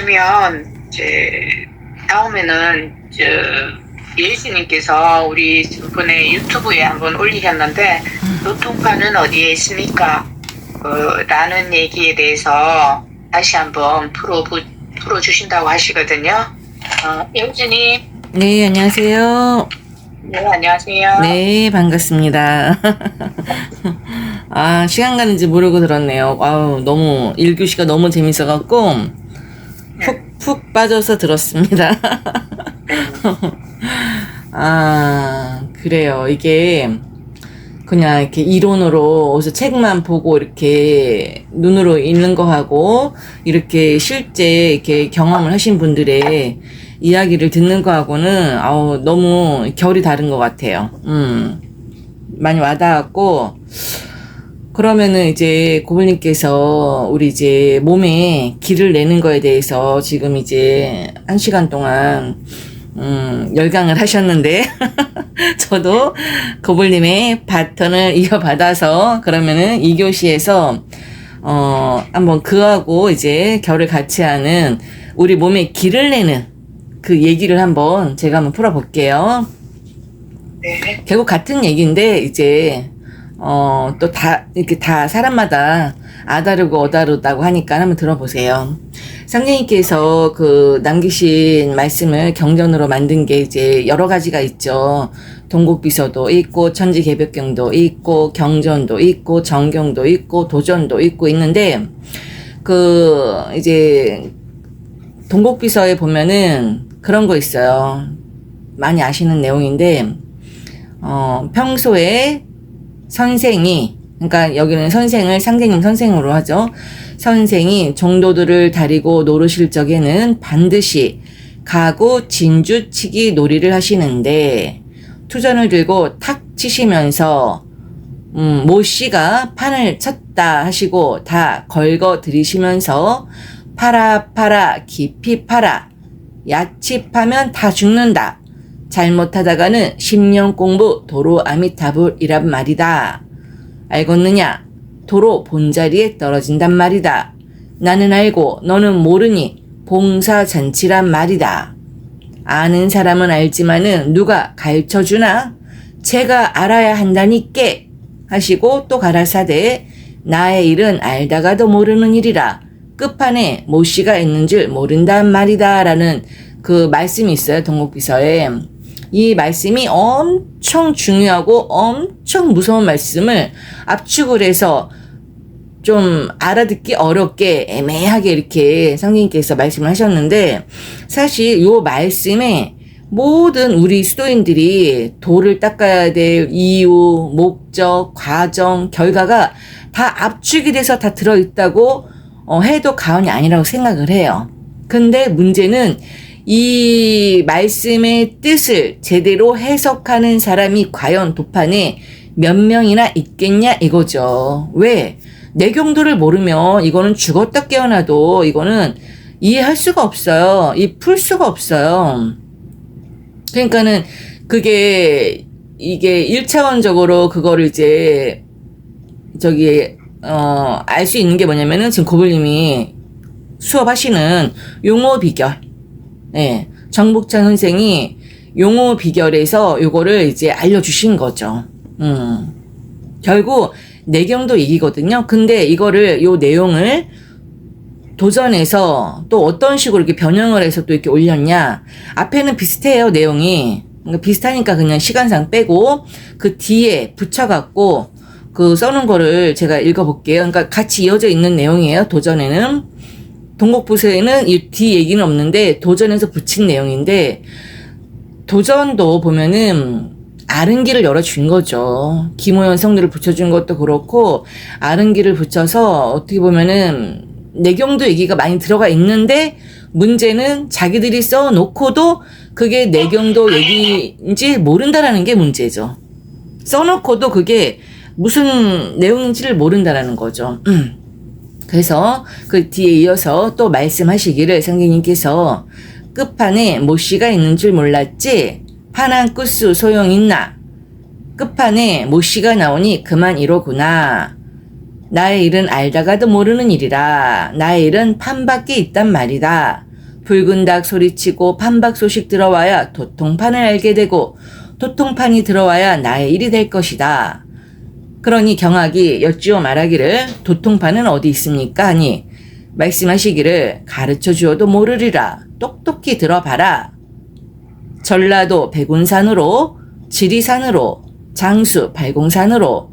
그러면 이제 다음에는 예수님께서 우리 저번에 유튜브에 한번 올리셨는데 교통카는 어디에 있습니까? 라는 얘기에 대해서 다시 한번 풀어주신다고 하시거든요. 예수님. 네, 안녕하세요. 네, 안녕하세요. 네, 반갑습니다. 아, 시간 가는지 모르고 들었네요. 아우, 너무, 1교시가 너무 재밌어갖고, 푹 빠져서 들었습니다. 아, 그래요. 이게, 그냥 이렇게 이론으로, 어디서 책만 보고 이렇게 눈으로 읽는 거하고, 이렇게 실제 이렇게 경험을 하신 분들의 이야기를 듣는 거하고는, 너무 결이 다른 것 같아요. 많이 와닿았고, 그러면은 이제 고불님께서 우리 이제 몸에 기를 내는 거에 대해서 지금 이제 1시간 동안 열강을 하셨는데 저도 고불님의 바턴을 이어받아서 그러면은 2교시에서 한번 그하고 이제 결을 같이 하는 우리 몸에 기를 내는 그 얘기를 한번 제가 한번 풀어볼게요. 네. 결국 같은 얘기인데 이제 또 이렇게 다 사람마다 아다르고 어다르다고 하니까 한번 들어보세요. 성령님께서 남기신 말씀을 경전으로 만든 게 이제 여러 가지가 있죠. 동국비서도 있고, 천지개벽경도 있고, 경전도 있고, 정경도 있고, 도전도 있고 있는데, 이제, 동국비서에 보면은 그런 거 있어요. 많이 아시는 내용인데, 평소에 선생이, 그러니까 여기는 선생을 상제님 선생으로 하죠. 선생이 종도들을 다리고 노르실 적에는 반드시 가구 진주치기 놀이를 하시는데 투전을 들고 탁 치시면서 모씨가 판을 쳤다 하시고 다 걸거 들이시면서 팔아 깊이 팔아 야치 파면 다 죽는다. 잘못하다가는 10년 공부 도로 아미타불이란 말이다. 알겠느냐? 도로 본자리에 떨어진단 말이다. 나는 알고 너는 모르니 봉사잔치란 말이다. 아는 사람은 알지만은 누가 가르쳐주나? 제가 알아야 한다니께 하시고 또 가라사대 나의 일은 알다가도 모르는 일이라 끝판에 모씨가 있는 줄 모른단 말이다 라는 그 말씀이 있어요. 동국비서에. 이 말씀이 엄청 중요하고 엄청 무서운 말씀을 압축을 해서 좀 알아듣기 어렵게 애매하게 이렇게 성경님께서 말씀을 하셨는데 사실 요 말씀에 모든 우리 수도인들이 도를 닦아야 될 이유, 목적, 과정, 결과가 다 압축이 돼서 다 들어있다고 해도 과언이 아니라고 생각을 해요. 근데 문제는 이 말씀의 뜻을 제대로 해석하는 사람이 과연 도판에 몇 명이나 있겠냐 이거죠. 왜? 내경도를 모르면 이거는 죽었다 깨어나도 이거는 이해할 수가 없어요. 풀 수가 없어요. 그러니까는 이게 1차원적으로 그거를 이제 알 수 있는 게 뭐냐면은 지금 고불님이 수업하시는 용어 비결. 네, 정복찬 선생이 용어 비결에서 요거를 이제 알려주신 거죠. 결국 내경도 얘기거든요. 근데 이거를 요 내용을 도전해서 또 어떤 식으로 이렇게 변형을 해서 또 이렇게 올렸냐. 앞에는 비슷해요, 내용이. 그러니까 비슷하니까 그냥 시간상 빼고 그 뒤에 붙여갖고 써놓은 거를 제가 읽어볼게요. 그러니까 같이 이어져 있는 내용이에요, 도전에는. 동국부서에는 이 뒤 얘기는 없는데 도전에서 붙인 내용인데 도전도 보면은 아른 길을 열어준 거죠. 김호연 성들을 붙여준 것도 그렇고 아른 길을 붙여서 어떻게 보면은 내경도 얘기가 많이 들어가 있는데 문제는 자기들이 써놓고도 그게 내경도 얘기인지 모른다라는 게 문제죠. 써놓고도 그게 무슨 내용인지를 모른다라는 거죠. 그래서 그 뒤에 이어서 또 말씀하시기를 성경님께서 끝판에 모씨가 있는 줄 몰랐지? 파난 끝수 소용 있나? 끝판에 모씨가 나오니 그만 이로구나. 나의 일은 알다가도 모르는 일이라. 나의 일은 판밖에 있단 말이다. 붉은 닭 소리치고 판박 소식 들어와야 도통판을 알게 되고 도통판이 들어와야 나의 일이 될 것이다. 그러니 경악이 여쭈어 말하기를 도통판은 어디 있습니까? 하니 말씀하시기를 가르쳐 주어도 모르리라. 똑똑히 들어봐라. 전라도 백운산으로, 지리산으로, 장수 발공산으로,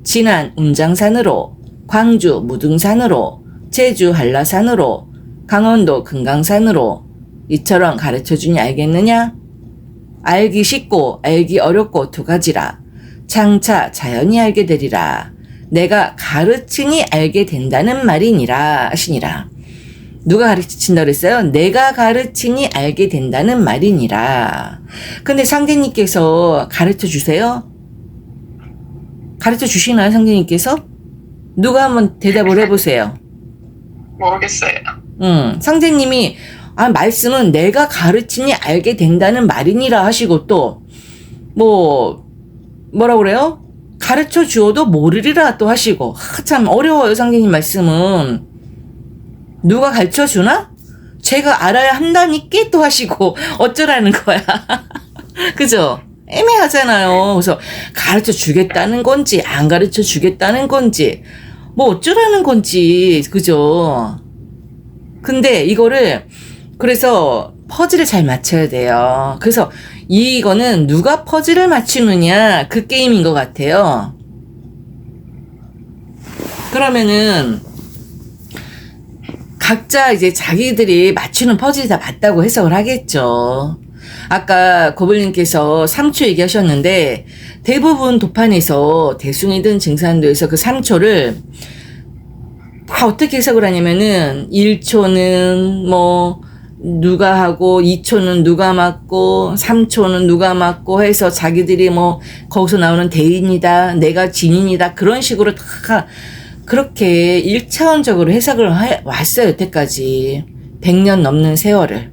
진안 운장산으로, 광주 무등산으로, 제주 한라산으로, 강원도 금강산으로 이처럼 가르쳐주니 알겠느냐? 알기 쉽고 알기 어렵고 두 가지라. 장차 자연히 알게 되리라. 내가 가르치니 알게 된다는 말이니라 하시니라. 누가 가르친다 그랬어요? 내가 가르치니 알게 된다는 말이니라. 근데 상대님께서 가르쳐 주세요? 가르쳐 주시나요, 상대님께서? 누가 한번 대답을 해보세요. 모르겠어요. 상대님이 말씀은 내가 가르치니 알게 된다는 말이니라 하시고 또 뭐라 그래요? 가르쳐 주어도 모르리라 또 하시고 참 어려워요, 상대님 말씀은. 누가 가르쳐 주나? 제가 알아야 한다니까 또 하시고 어쩌라는 거야. 그죠? 애매하잖아요. 그래서 가르쳐 주겠다는 건지 안 가르쳐 주겠다는 건지 뭐 어쩌라는 건지 그죠? 근데 이거를 그래서 퍼즐을 잘 맞춰야 돼요. 그래서 이거는 누가 퍼즐을 맞추느냐 그 게임인 것 같아요. 그러면은 각자 이제 자기들이 맞추는 퍼즐이 다 맞다고 해석을 하겠죠. 아까 고블님께서 3초 얘기하셨는데 대부분 도판에서 대순이든 증산도에서 그 3초를 다 어떻게 해석을 하냐면은 1초는 뭐 누가 하고 2초는 누가 맞고 3초는 누가 맞고 해서 자기들이 뭐 거기서 나오는 대인이다 내가 진인이다 그런 식으로 다 그렇게 1차원적으로 해석을 왔어요. 여태까지 100년 넘는 세월을.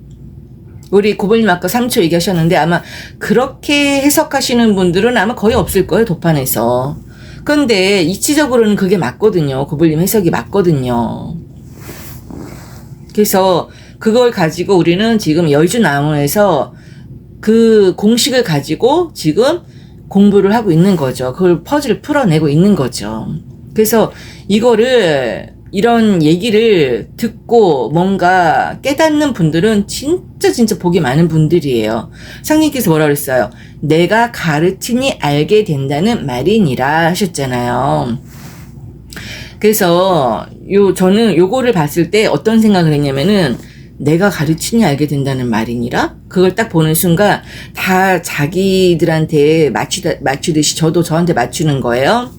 우리 고블님 아까 3초 얘기하셨는데 아마 그렇게 해석하시는 분들은 아마 거의 없을 거예요. 도판에서. 근데 이치적으로는 그게 맞거든요. 고블님 해석이 맞거든요. 그래서 그걸 가지고 우리는 지금 여의주나무에서 그 공식을 가지고 지금 공부를 하고 있는 거죠. 그걸 퍼즐을 풀어내고 있는 거죠. 그래서 이거를 이런 얘기를 듣고 뭔가 깨닫는 분들은 진짜 복이 많은 분들이에요. 상님께서 뭐라 그랬어요? 내가 가르치니 알게 된다는 말이니라 하셨잖아요. 그래서 저는 요거를 봤을 때 어떤 생각을 했냐면은 내가 가르치니 알게 된다는 말이니라? 그걸 딱 보는 순간 다 자기들한테 맞추듯이 저도 저한테 맞추는 거예요.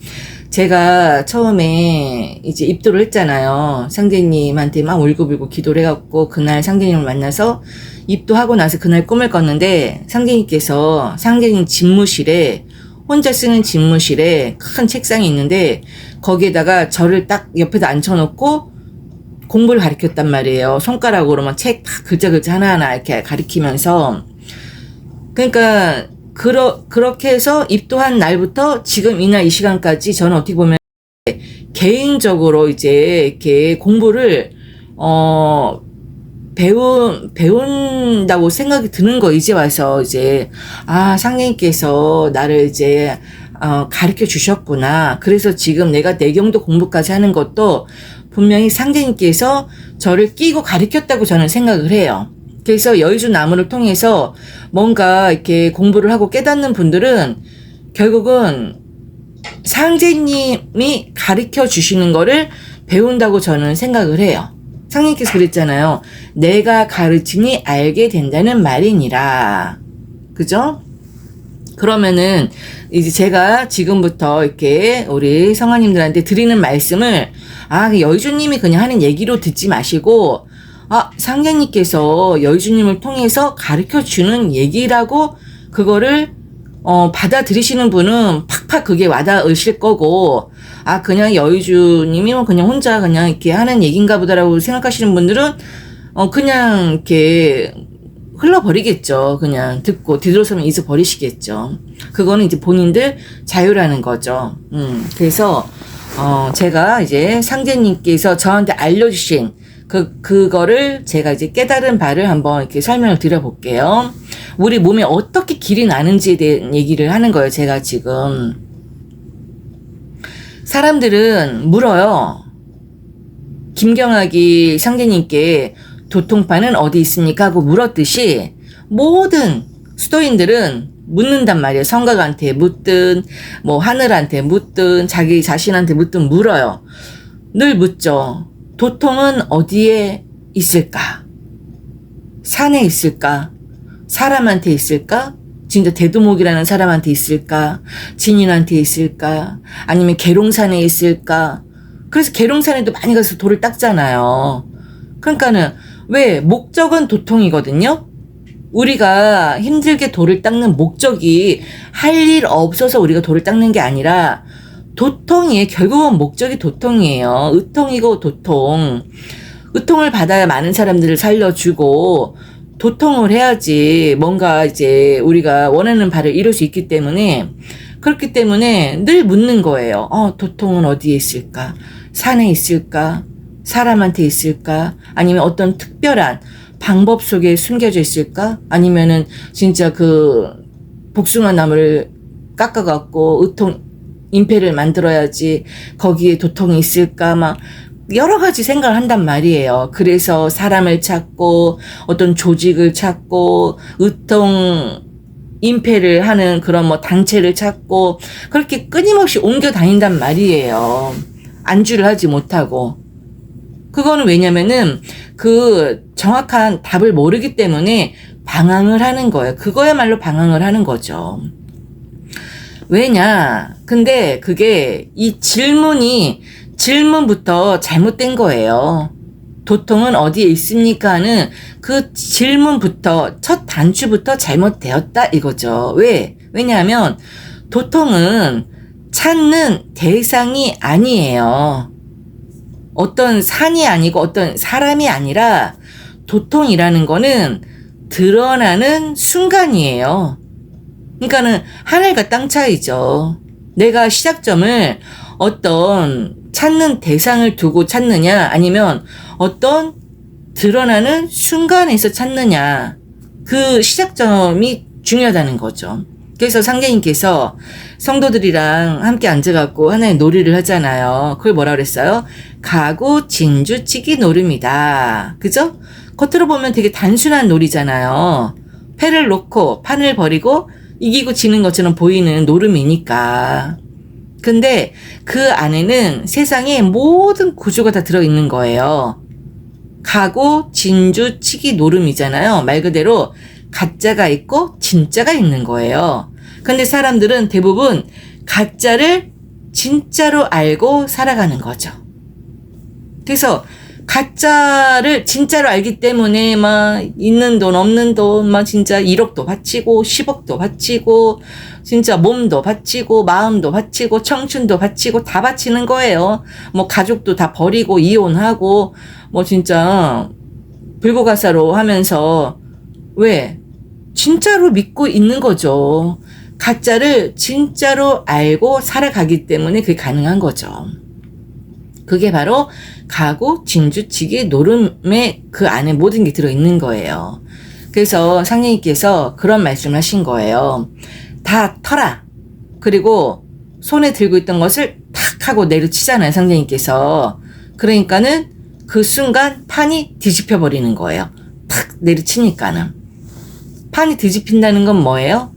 제가 처음에 이제 입도를 했잖아요. 상대님한테 막 울고불고 기도를 해갖고 그날 상대님을 만나서 입도하고 나서 그날 꿈을 꿨는데 상대님께서 상대님 집무실에 혼자 쓰는 집무실에 큰 책상이 있는데 거기에다가 저를 딱 옆에다 앉혀놓고 공부를 가르쳤단 말이에요. 손가락으로 막 책 딱 글자 하나하나 이렇게 가리키면서 그러니까 그렇게 해서 입도한 날부터 지금 이날 이 시간까지 저는 어떻게 보면 개인적으로 이제 이렇게 공부를 배운다고 생각이 드는 거 이제 와서 이제 상님께서 나를 이제 가르쳐 주셨구나. 그래서 지금 내가 내경도 공부까지 하는 것도 분명히 상대님께서 저를 끼고 가르쳤다고 저는 생각을 해요. 그래서 여의주 나무를 통해서 뭔가 이렇게 공부를 하고 깨닫는 분들은 결국은 상제님이 가르쳐 주시는 거를 배운다고 저는 생각을 해요. 상님께서 그랬잖아요. 내가 가르치니 알게 된다는 말이니라. 그죠? 그러면은 이제 제가 지금부터 이렇게 우리 성아님들한테 드리는 말씀을 여의주님이 그냥 하는 얘기로 듣지 마시고 상객님께서 여의주님을 통해서 가르쳐주는 얘기라고 그거를 받아들이시는 분은 팍팍 그게 와닿으실 거고 그냥 여의주님이 그냥 혼자 그냥 이렇게 하는 얘기인가 보다라고 생각하시는 분들은 그냥 이렇게 흘러버리겠죠. 그냥 듣고 뒤돌아서면 잊어버리시겠죠. 그거는 이제 본인들 자유라는 거죠. 그래서 제가 이제 상제님께서 저한테 알려주신 그거를 제가 이제 깨달은 바를 한번 이렇게 설명을 드려볼게요. 우리 몸에 어떻게 길이 나는지에 대한 얘기를 하는 거예요, 제가 지금. 사람들은 물어요. 김경학이 상제님께 도통파는 어디 있습니까? 하고 물었듯이 모든 수도인들은 묻는단 말이에요. 성곽한테 묻든 뭐 하늘한테 묻든 자기 자신한테 묻든 물어요. 늘 묻죠. 도통은 어디에 있을까? 산에 있을까? 사람한테 있을까? 진짜 대두목이라는 사람한테 있을까? 진인한테 있을까? 아니면 계룡산에 있을까? 그래서 계룡산에도 많이 가서 돌을 닦잖아요. 그러니까는 왜 목적은 도통이거든요. 우리가 힘들게 돌을 닦는 목적이 할 일 없어서 우리가 돌을 닦는 게 아니라 도통이에요. 결국은 목적이 도통이에요. 의통이고 도통. 의통을 받아야 많은 사람들을 살려주고 도통을 해야지 뭔가 이제 우리가 원하는 바를 이룰 수 있기 때문에 그렇기 때문에 늘 묻는 거예요. 도통은 어디에 있을까? 산에 있을까? 사람한테 있을까? 아니면 어떤 특별한 방법 속에 숨겨져 있을까? 아니면은 진짜 그 복숭아 나무를 깎아갖고 의통 임패를 만들어야지 거기에 도통이 있을까? 막 여러 가지 생각을 한단 말이에요. 그래서 사람을 찾고 어떤 조직을 찾고 의통 임패를 하는 그런 뭐 단체를 찾고 그렇게 끊임없이 옮겨 다닌단 말이에요. 안주를 하지 못하고. 그거는 왜냐면은 그 정확한 답을 모르기 때문에 방황을 하는 거예요. 그거야말로 방황을 하는 거죠. 왜냐? 근데 그게 이 질문부터 잘못된 거예요. 도통은 어디에 있습니까? 하는 그 질문부터 첫 단추부터 잘못되었다 이거죠. 왜냐하면 도통은 찾는 대상이 아니에요. 어떤 산이 아니고 어떤 사람이 아니라 도통이라는 거는 드러나는 순간이에요. 그러니까는 하늘과 땅 차이죠. 내가 시작점을 어떤 찾는 대상을 두고 찾느냐 아니면 어떤 드러나는 순간에서 찾느냐 그 시작점이 중요하다는 거죠. 그래서 상제님께서 성도들이랑 함께 앉아갖고 하나의 놀이를 하잖아요. 그걸 뭐라 그랬어요? 가구 진주치기 놀이입니다. 그죠? 겉으로 보면 되게 단순한 놀이잖아요. 패를 놓고 판을 버리고 이기고 지는 것처럼 보이는 노름이니까. 근데 그 안에는 세상의 모든 구조가 다 들어있는 거예요. 가구 진주치기 노름이잖아요. 말 그대로 가짜가 있고 진짜가 있는 거예요. 근데 사람들은 대부분 가짜를 진짜로 알고 살아가는 거죠. 그래서 가짜를 진짜로 알기 때문에 막 있는 돈 없는 돈 막 진짜 1억도 바치고 10억도 바치고 진짜 몸도 바치고 마음도 바치고 청춘도 바치고 다 바치는 거예요. 뭐 가족도 다 버리고 이혼하고 뭐 진짜 불고가사로 하면서 왜? 진짜로 믿고 있는 거죠. 가짜를 진짜로 알고 살아가기 때문에 그게 가능한 거죠. 그게 바로 가구, 진주치기, 노름의 그 안에 모든 게 들어있는 거예요. 그래서 상님께서 그런 말씀을 하신 거예요. 다 터라. 그리고 손에 들고 있던 것을 탁 하고 내려치잖아요, 상님께서. 그러니까는 그 순간 판이 뒤집혀 버리는 거예요. 탁 내려치니까는. 판이 뒤집힌다는 건 뭐예요?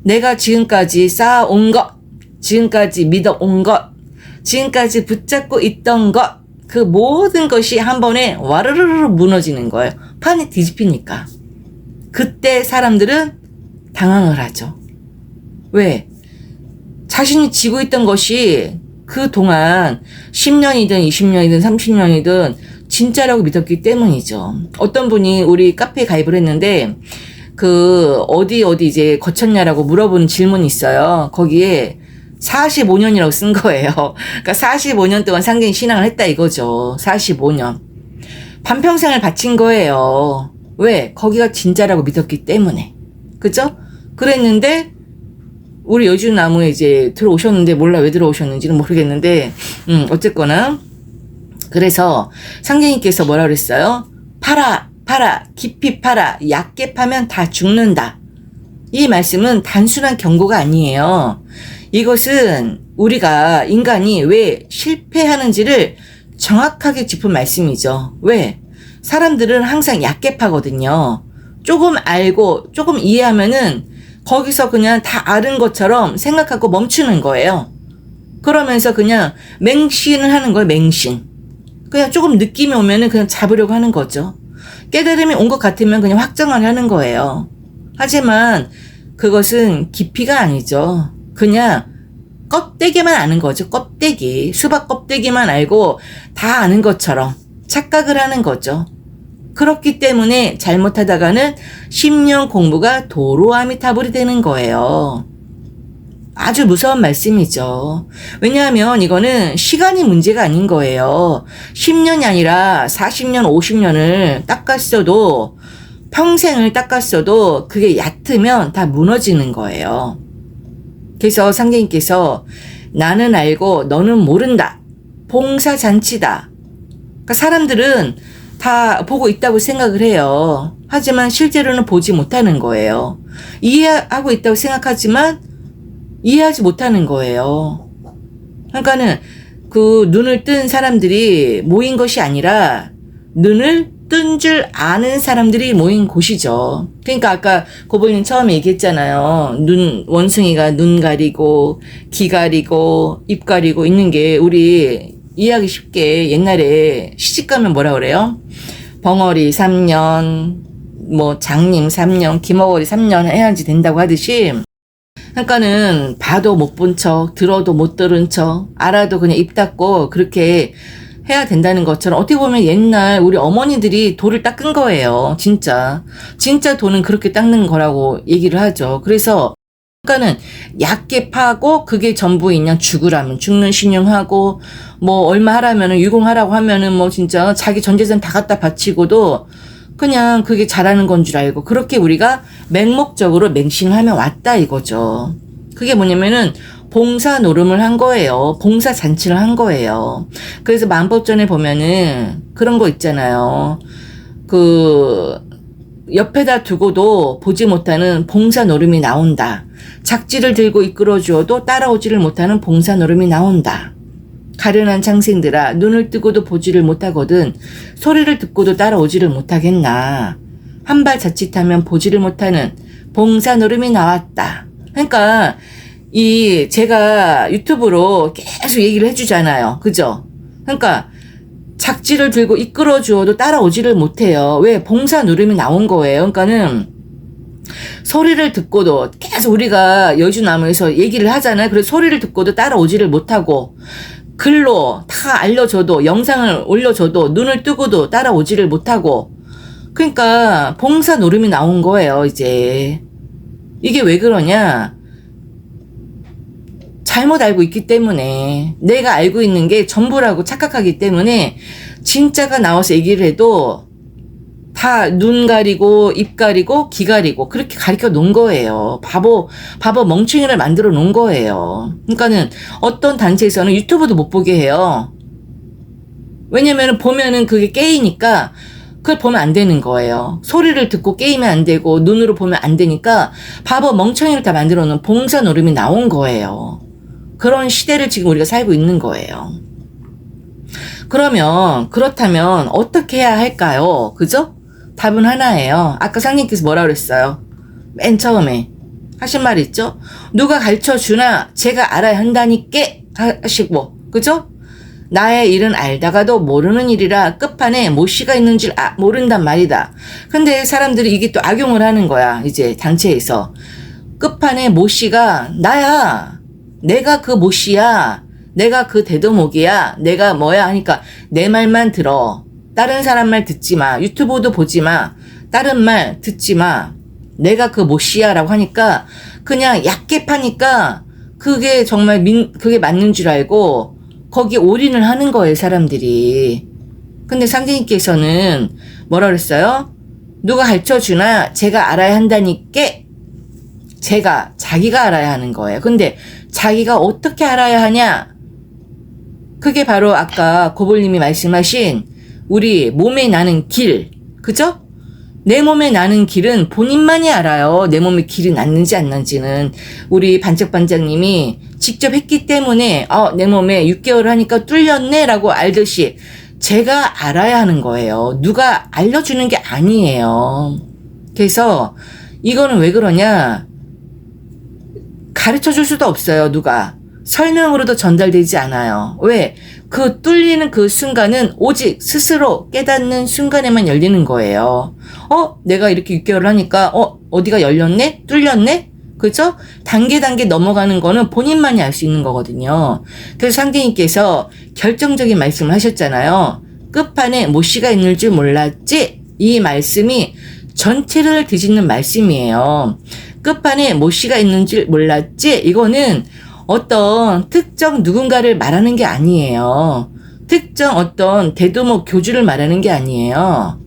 내가 지금까지 쌓아온 것, 지금까지 믿어온 것, 지금까지 붙잡고 있던 것, 그 모든 것이 한 번에 와르르르 무너지는 거예요. 판이 뒤집히니까. 그때 사람들은 당황을 하죠. 왜? 자신이 지고 있던 것이 그동안 10년이든 20년이든 30년이든 진짜라고 믿었기 때문이죠. 어떤 분이 우리 카페에 가입을 했는데 그 어디 이제 거쳤냐라고 물어보는 질문이 있어요. 거기에 45년이라고 쓴 거예요. 그러니까 45년 동안 상경이 신앙을 했다 이거죠. 45년. 반평생을 바친 거예요. 왜? 거기가 진짜라고 믿었기 때문에. 그죠? 그랬는데 우리 여주나무에 이제 들어오셨는데 몰라 왜 들어오셨는지는 모르겠는데 어쨌거나 그래서 상제님께서 뭐라 그랬어요? 팔아, 팔아, 깊이 팔아, 얕게 파면 다 죽는다. 이 말씀은 단순한 경고가 아니에요. 이것은 우리가 인간이 왜 실패하는지를 정확하게 짚은 말씀이죠. 왜? 사람들은 항상 얕게 파거든요. 조금 알고 조금 이해하면은 거기서 그냥 다 아는 것처럼 생각하고 멈추는 거예요. 그러면서 그냥 맹신을 하는 거예요. 맹신. 그냥 조금 느낌이 오면은 그냥 잡으려고 하는 거죠. 깨달음이 온 것 같으면 그냥 확정을 하는 거예요. 하지만 그것은 깊이가 아니죠. 그냥 껍데기만 아는 거죠. 껍데기. 수박 껍데기만 알고 다 아는 것처럼 착각을 하는 거죠. 그렇기 때문에 잘못하다가는 10년 공부가 도로아미타불이 되는 거예요. 아주 무서운 말씀이죠. 왜냐하면 이거는 시간이 문제가 아닌 거예요. 10년이 아니라 40년, 50년을 닦았어도, 평생을 닦았어도 그게 얕으면 다 무너지는 거예요. 그래서 상제님께서 나는 알고 너는 모른다. 봉사잔치다. 그러니까 사람들은 다 보고 있다고 생각을 해요. 하지만 실제로는 보지 못하는 거예요. 이해하고 있다고 생각하지만 이해하지 못하는 거예요. 그러니까는 그 눈을 뜬 사람들이 모인 것이 아니라 눈을 뜬 줄 아는 사람들이 모인 곳이죠. 그러니까 아까 고보님 처음에 얘기했잖아요. 원숭이가 눈 가리고 귀 가리고 입 가리고 있는 게 우리 이해하기 쉽게 옛날에 시집가면 뭐라 그래요? 벙어리 3년, 뭐 장님 3년, 김어거리 3년 해야지 된다고 하듯이, 그러니까는 봐도 못 본 척, 들어도 못 들은 척, 알아도 그냥 입 닫고 그렇게 해야 된다는 것처럼 어떻게 보면 옛날 우리 어머니들이 돌을 닦은 거예요. 진짜 돌은 그렇게 닦는 거라고 얘기를 하죠. 그래서 그러니까는 얕게 파고 그게 전부이냐, 죽으라면 죽는 신용하고 뭐 얼마 하라면은 유공하라고 하면은 뭐 진짜 자기 전 재산 다 갖다 바치고도 그냥 그게 잘하는 건 줄 알고 그렇게 우리가 맹목적으로 맹신하며 왔다 이거죠. 그게 뭐냐면은 봉사 노름을 한 거예요. 봉사 잔치를 한 거예요. 그래서 만법전에 보면은 그런 거 있잖아요. 그 옆에다 두고도 보지 못하는 봉사 노름이 나온다. 작지를 들고 이끌어 주어도 따라오지를 못하는 봉사 노름이 나온다. 가련한 창생들아, 눈을 뜨고도 보지를 못하거든 소리를 듣고도 따라오지를 못하겠나. 한 발 자칫하면 보지를 못하는 봉사 노름이 나왔다. 그러니까 제가 유튜브로 계속 얘기를 해주잖아요. 그죠? 그러니까 작지를 들고 이끌어 주어도 따라오지를 못해요. 왜? 봉사 노름이 나온 거예요. 그러니까는 소리를 듣고도 계속 우리가 여주나무에서 얘기를 하잖아요. 그래서 소리를 듣고도 따라오지를 못하고 글로 다 알려줘도 영상을 올려줘도 눈을 뜨고도 따라오지를 못하고 그러니까 봉사 노름이 나온 거예요. 이제 이게 왜 그러냐? 잘못 알고 있기 때문에 내가 알고 있는 게 전부라고 착각하기 때문에 진짜가 나와서 얘기를 해도 다 눈 가리고 입 가리고 귀 가리고 그렇게 가르쳐 놓은 거예요. 바보 멍충이를 만들어 놓은 거예요. 그러니까는 어떤 단체에서는 유튜브도 못 보게 해요. 왜냐면은 보면은 그게 깨이니까 그걸 보면 안 되는 거예요. 소리를 듣고 게임이 안 되고 눈으로 보면 안 되니까 바보 멍청이를 다 만들어 놓은 봉사 노름이 나온 거예요. 그런 시대를 지금 우리가 살고 있는 거예요. 그렇다면 어떻게 해야 할까요? 그죠? 답은 하나예요. 아까 상님께서 뭐라 그랬어요? 맨 처음에 하신 말 있죠? 누가 가르쳐 주나 제가 알아야 한다니까 하시고, 그죠? 나의 일은 알다가도 모르는 일이라 끝판에 모씨가 있는 줄 모른단 말이다. 근데 사람들이 이게 또 악용을 하는 거야. 이제 단체에서 끝판에 모씨가 나야. 내가 그 모씨야. 내가 그 대도목이야. 내가 뭐야 하니까 내 말만 들어. 다른 사람 말 듣지 마. 유튜브도 보지 마. 다른 말 듣지 마. 내가 그 모씨야 라고 하니까 그냥 얕게 파니까 그게 정말 그게 맞는 줄 알고 거기에 올인을 하는 거예요, 사람들이. 근데 상제님께서는 뭐라 그랬어요? 누가 가르쳐 주나 제가 알아야 한다니까. 자기가 알아야 하는 거예요. 근데 자기가 어떻게 알아야 하냐? 그게 바로 아까 고볼님이 말씀하신 우리 몸에 나는 길, 그죠? 내 몸에 나는 길은 본인만이 알아요. 내 몸에 길이 났는지 안 났는지는. 우리 반짝반짝님이 직접 했기 때문에 내 몸에 6개월 하니까 뚫렸네 라고 알듯이 제가 알아야 하는 거예요. 누가 알려주는 게 아니에요. 그래서 이거는 왜 그러냐, 가르쳐 줄 수도 없어요. 누가 설명으로도 전달되지 않아요. 왜? 그 뚫리는 그 순간은 오직 스스로 깨닫는 순간에만 열리는 거예요. 내가 이렇게 6개월 하니까 어디가 열렸네? 뚫렸네? 그죠? 단계 넘어가는 거는 본인만이 알 수 있는 거거든요. 그래서 상대님께서 결정적인 말씀을 하셨잖아요. 끝판에 모씨가 있는 줄 몰랐지? 이 말씀이 전체를 뒤집는 말씀이에요. 끝판에 모씨가 있는 줄 몰랐지? 이거는 어떤 특정 누군가를 말하는 게 아니에요. 특정 어떤 대두목 교주를 말하는 게 아니에요.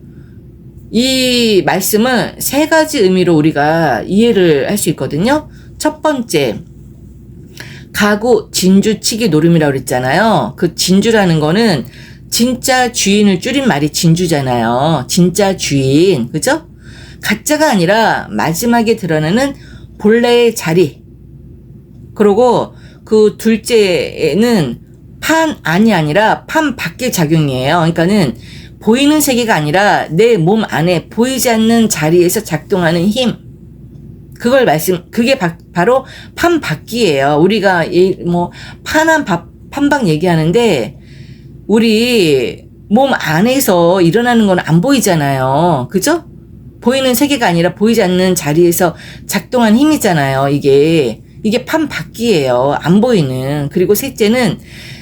이 말씀은 세 가지 의미로 우리가 이해를 할 수 있거든요. 첫 번째, 가구 진주치기 노름이라고 그랬잖아요. 그 진주라는 거는 진짜 주인을 줄인 말이 진주잖아요. 진짜 주인, 그죠? 가짜가 아니라 마지막에 드러나는 본래의 자리. 그리고 그 둘째는 판 안이 아니라 판 밖의 작용이에요. 그러니까는 보이는 세계가 아니라 내 몸 안에 보이지 않는 자리에서 작동하는 힘. 그게 바로 판 밖이에요. 우리가 판방 얘기하는데 우리 몸 안에서 일어나는 건 안 보이잖아요. 그죠? 보이는 세계가 아니라 보이지 않는 자리에서 작동한 힘이잖아요. 이게 판 밖이에요. 안 보이는. 그리고 셋째는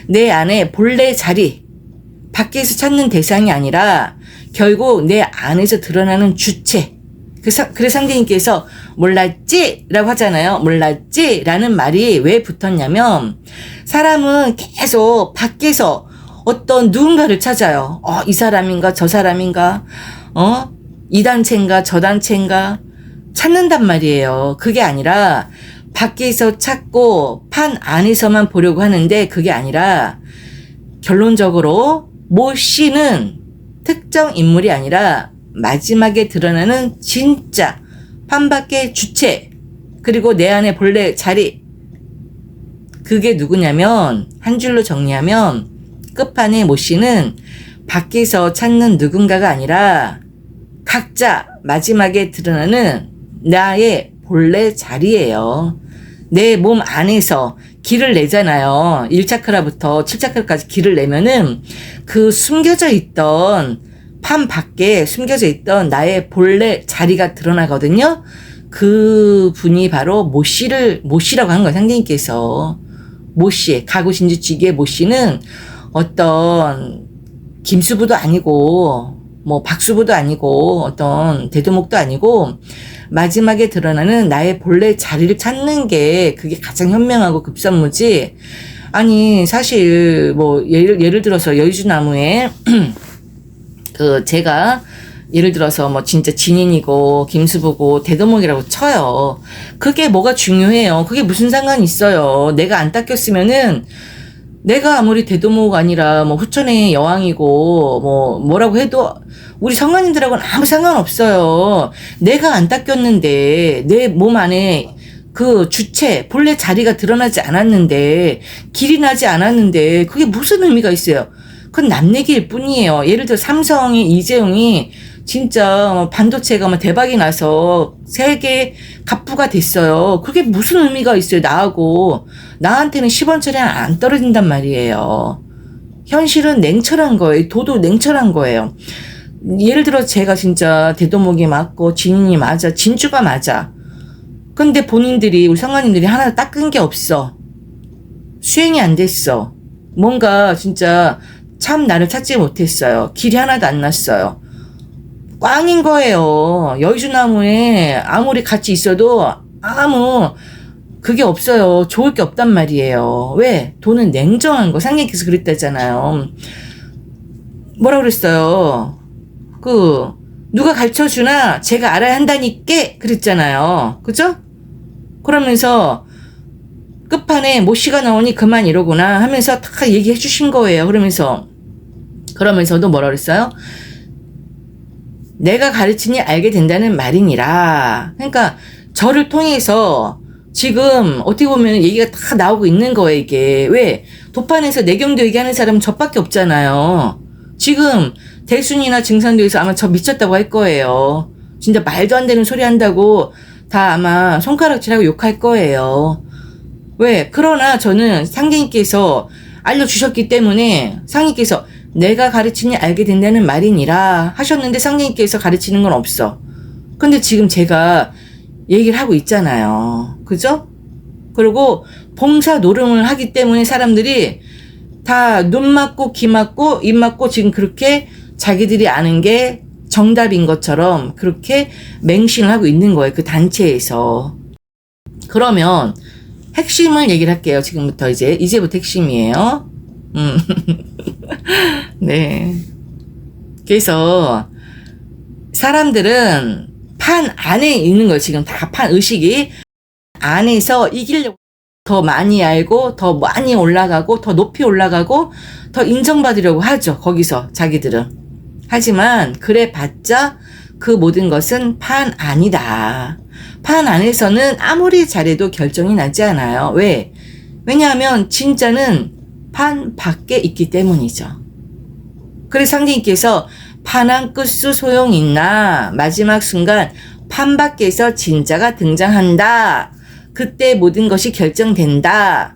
내 안에 본래 자리, 밖에서 찾는 대상이 아니라 결국 내 안에서 드러나는 주체. 그래서 상대님께서 몰랐지? 라고 하잖아요. 몰랐지? 라는 말이 왜 붙었냐면 사람은 계속 밖에서 어떤 누군가를 찾아요. 이 사람인가 저 사람인가, 이 단체인가 저 단체인가 찾는단 말이에요. 그게 아니라 밖에서 찾고 판 안에서만 보려고 하는데 그게 아니라 결론적으로 모 씨는 특정 인물이 아니라 마지막에 드러나는 진짜 판 밖의 주체, 그리고 내 안에 본래 자리. 그게 누구냐면 한 줄로 정리하면 끝판에 모 씨는 밖에서 찾는 누군가가 아니라 각자 마지막에 드러나는 나의 본래 자리예요. 내 몸 안에서 길을 내잖아요. 1차크라부터 7차크라까지 길을 내면은 그 숨겨져 있던 판 밖에 숨겨져 있던 나의 본래 자리가 드러나거든요. 그 분이 바로 모씨라고 한 거예요. 상대님께서. 모씨, 가구 진주치기의 모씨는 어떤 김수부도 아니고 박수부도 아니고 어떤 대두목도 아니고 마지막에 드러나는 나의 본래 자리를 찾는 게 그게 가장 현명하고 급선무지. 아니 사실 예를 들어서 여의주나무에 제가 예를 들어서 진짜 진인이고 김수부고 대두목이라고 쳐요. 그게 뭐가 중요해요? 그게 무슨 상관이 있어요? 내가 안 닦였으면은 내가 아무리 대두목 아니라 후천의 여왕이고 뭐라고 해도 우리 성관님들하고는 아무 상관없어요. 내가 안 닦였는데 내 몸 안에 그 주체 본래 자리가 드러나지 않았는데 길이 나지 않았는데 그게 무슨 의미가 있어요? 그건 남 얘기일 뿐이에요. 예를 들어 삼성의 이재용이 진짜 반도체가 대박이 나서 세계 갑부가 됐어요. 그게 무슨 의미가 있어요? 나한테는 10원짜리 안 떨어진단 말이에요. 현실은 냉철한 거예요. 도도 냉철한 거예요. 예를 들어 제가 진짜 대도목이 맞고 진인이 맞아, 진주가 맞아. 근데 본인들이, 우리 성관님들이 하나 닦은 게 없어. 수행이 안 됐어. 뭔가 진짜 참 나를 찾지 못했어요. 길이 하나도 안 났어요. 꽝인 거예요. 여의주나무에 아무리 같이 있어도 아무 그게 없어요. 좋을 게 없단 말이에요. 왜? 돈은 냉정한 거. 상님께서 그랬다잖아요. 뭐라 그랬어요? 누가 가르쳐주나 제가 알아야 한다니까 그랬잖아요. 그죠? 그러면서 끝판에 뭐 시가 나오니 그만 이러구나 하면서 다 얘기해 주신 거예요. 그러면서도 뭐라 그랬어요? 내가 가르치니 알게 된다는 말이니라. 그러니까 저를 통해서 지금 어떻게 보면 얘기가 다 나오고 있는 거예요, 이게. 왜? 도판에서 내경도 얘기하는 사람은 저밖에 없잖아요. 지금 대순이나 증산도에서 아마 저 미쳤다고 할 거예요. 진짜 말도 안 되는 소리 한다고 다 아마 손가락질하고 욕할 거예요. 왜? 그러나 저는 상계님께서 알려주셨기 때문에 상계님께서 내가 가르치니 알게 된다는 말이니라 하셨는데 상계님께서 가르치는 건 없어. 근데 지금 제가 얘기를 하고 있잖아요. 그죠? 그리고 봉사 노름을 하기 때문에 사람들이 다 눈 맞고 귀 맞고 입 맞고 지금 그렇게 자기들이 아는 게 정답인 것처럼 그렇게 맹신을 하고 있는 거예요. 그 단체에서. 그러면 핵심을 얘기를 할게요. 지금부터 이제부터 핵심이에요. 네. 그래서 사람들은 판 안에 있는 거예요. 지금 다 판 의식이 안에서 이기려고 더 많이 알고 더 많이 올라가고 더 높이 올라가고 더 인정받으려고 하죠. 거기서 자기들은. 하지만 그래 봤자 그 모든 것은 판 안이다. 판 안에서는 아무리 잘해도 결정이 나지 않아요. 왜? 왜냐하면 진짜는 판 밖에 있기 때문이죠. 그래서 상대님께서 판안 끝수 소용있나 마지막 순간 판 밖에서 진짜가 등장한다. 그때 모든 것이 결정된다.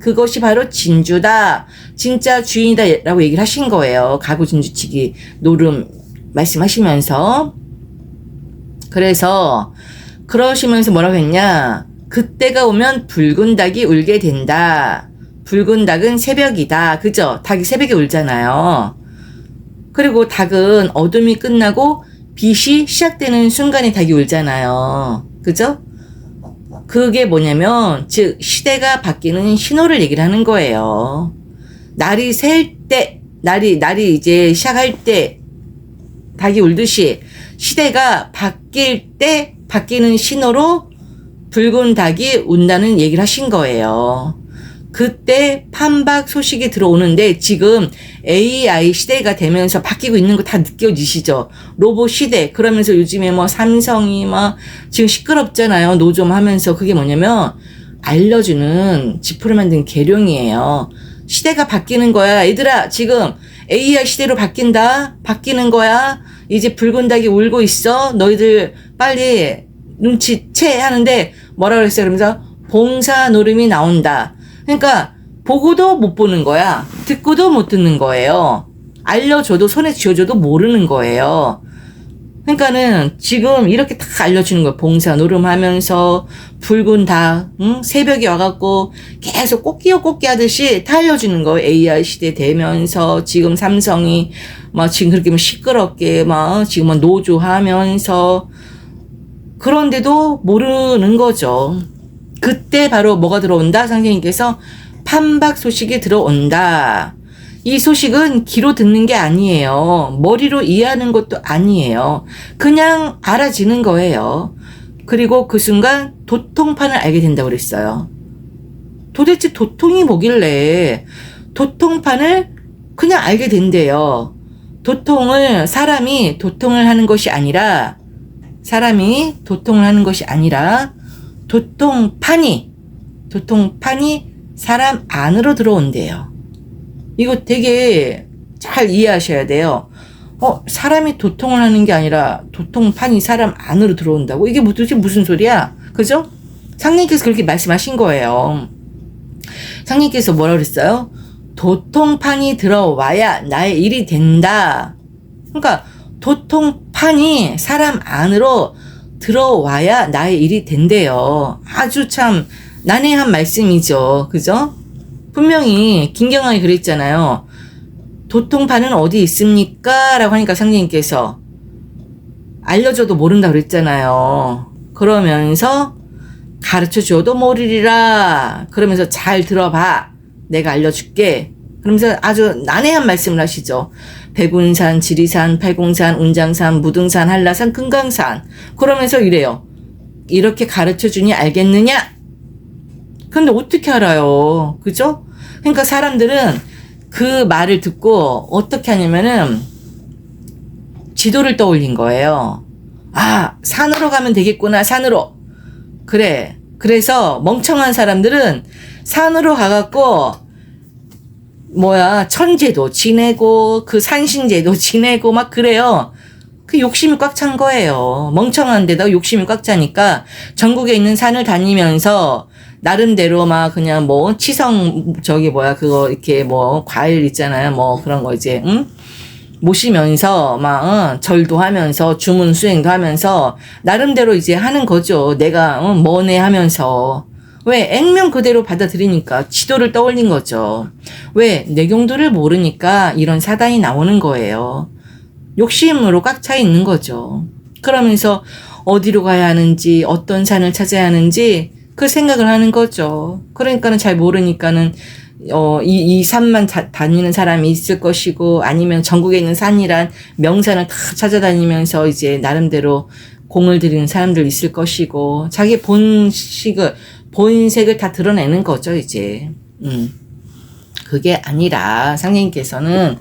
그것이 바로 진주다. 진짜 주인이다. 라고 얘기를 하신 거예요. 가구 진주치기 노름 말씀하시면서. 그래서 그러시면서 뭐라고 했냐. 그때가 오면 붉은 닭이 울게 된다. 붉은 닭은 새벽이다. 그죠? 닭이 새벽에 울잖아요. 그리고 닭은 어둠이 끝나고 빛이 시작되는 순간에 닭이 울잖아요. 그죠? 그게 뭐냐면 즉 시대가 바뀌는 신호를 얘기를 하는 거예요. 날이 셀 때, 날이 이제 시작할 때 닭이 울듯이 시대가 바뀔 때 바뀌는 신호로 붉은 닭이 운다는 얘기를 하신 거예요. 그때 판박 소식이 들어오는데 지금 AI 시대가 되면서 바뀌고 있는 거 다 느껴지시죠? 로봇 시대. 그러면서 요즘에 뭐 삼성이 막 지금 시끄럽잖아요. 노점 하면서. 그게 뭐냐면 알려주는 지프로 만든 계룡이에요. 시대가 바뀌는 거야. 얘들아, 지금 AI 시대로 바뀐다. 바뀌는 거야. 이제 붉은 닭이 울고 있어. 너희들 빨리 눈치채 하는데 뭐라 그랬어요? 그러면서 봉사 노름이 나온다. 그러니까 보고도 못 보는 거야. 듣고도 못 듣는 거예요. 알려줘도 손에 쥐어줘도 모르는 거예요. 그러니까는 지금 이렇게 다 알려주는 거예요. 봉사 노름하면서 붉은 닭, 새벽에 와갖고 계속 꽃기어 하듯이 다 알려주는 거예요. AI 시대 되면서 지금 삼성이 막 지금 그렇게 막 시끄럽게 막 지금 막 노조하면서 그런데도 모르는 거죠. 그때 바로 뭐가 들어온다? 상대님께서 판박 소식이 들어온다. 이 소식은 귀로 듣는 게 아니에요. 머리로 이해하는 것도 아니에요. 그냥 알아지는 거예요. 그리고 그 순간 도통판을 알게 된다고 그랬어요. 도대체 도통이 뭐길래 도통판을 그냥 알게 된대요. 도통을 사람이 도통을 하는 것이 아니라 도통판이 사람 안으로 들어온대요. 이거 되게 잘 이해하셔야 돼요. 사람이 도통을 하는 게 아니라 도통판이 사람 안으로 들어온다고? 이게 도대체 무슨 소리야? 그죠? 상님께서 그렇게 말씀하신 거예요. 상님께서 뭐라 그랬어요? 도통판이 들어와야 나의 일이 된다. 그러니까 도통판이 사람 안으로 들어와야 나의 일이 된대요. 아주 참 난해한 말씀이죠. 그죠? 분명히 김경환이 그랬잖아요. 도통판은 어디 있습니까? 라고 하니까 상님께서 알려줘도 모른다 그랬잖아요. 그러면서 가르쳐줘도 모르리라. 그러면서 잘 들어봐. 내가 알려줄게. 그러면서 아주 난해한 말씀을 하시죠. 백운산, 지리산, 팔공산, 운장산, 무등산, 한라산, 금강산. 그러면서 이래요. 이렇게 가르쳐주니 알겠느냐? 근데 어떻게 알아요? 그죠? 그러니까 사람들은 그 말을 듣고 어떻게 하냐면은 지도를 떠올린 거예요. 아, 산으로 가면 되겠구나, 산으로. 그래. 그래서 멍청한 사람들은 산으로 가갖고 천재도 지내고 그 산신제도 지내고 막 그래요. 그 욕심이 꽉 찬 거예요. 멍청한 데다가 욕심이 꽉 차니까 전국에 있는 산을 다니면서 나름대로 막 그냥 치성 그거 이렇게 과일 있잖아요. 그런 거 이제 모시면서 절도 하면서 주문 수행도 하면서 나름대로 이제 하는 거죠. 내가 뭐네 하면서. 왜? 액면 그대로 받아들이니까 지도를 떠올린 거죠. 왜? 내경도를 모르니까 이런 사단이 나오는 거예요. 욕심으로 꽉 차 있는 거죠. 그러면서 어디로 가야 하는지, 어떤 산을 찾아야 하는지 그 생각을 하는 거죠. 그러니까는 잘 모르니까는 이 산만 다니는 사람이 있을 것이고, 아니면 전국에 있는 산이란 명산을 다 찾아다니면서 이제 나름대로 공을 들이는 사람들 있을 것이고, 자기 본색을 다 드러내는 거죠, 이제. 그게 아니라, 상님께서는,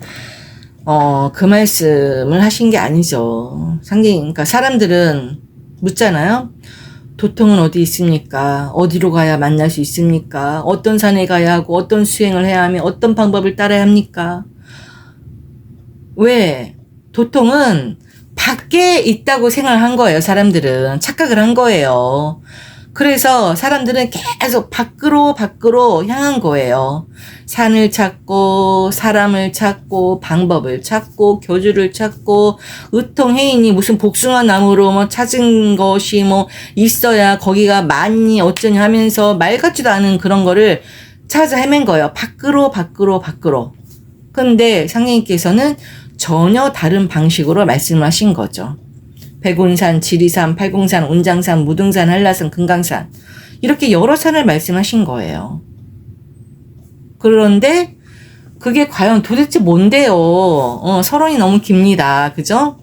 그 말씀을 하신 게 아니죠. 그러니까 사람들은 묻잖아요? 도통은 어디 있습니까? 어디로 가야 만날 수 있습니까? 어떤 산에 가야 하고, 어떤 수행을 해야 하며, 어떤 방법을 따라야 합니까? 왜? 도통은 밖에 있다고 생각한 거예요, 사람들은. 착각을 한 거예요. 그래서 사람들은 계속 밖으로 향한 거예요. 산을 찾고, 사람을 찾고, 방법을 찾고, 교주를 찾고, 의통해인이 무슨 복숭아 나무로 찾은 것이 있어야 거기가 많니 어쩌니 하면서 말 같지도 않은 그런 거를 찾아 헤맨 거예요. 밖으로. 근데 상님께서는 전혀 다른 방식으로 말씀하신 거죠. 백운산, 지리산, 팔공산, 온장산, 무등산, 한라산, 금강산 이렇게 여러 산을 말씀하신 거예요. 그런데 그게 과연 도대체 뭔데요? 서론이 너무 깁니다. 그죠?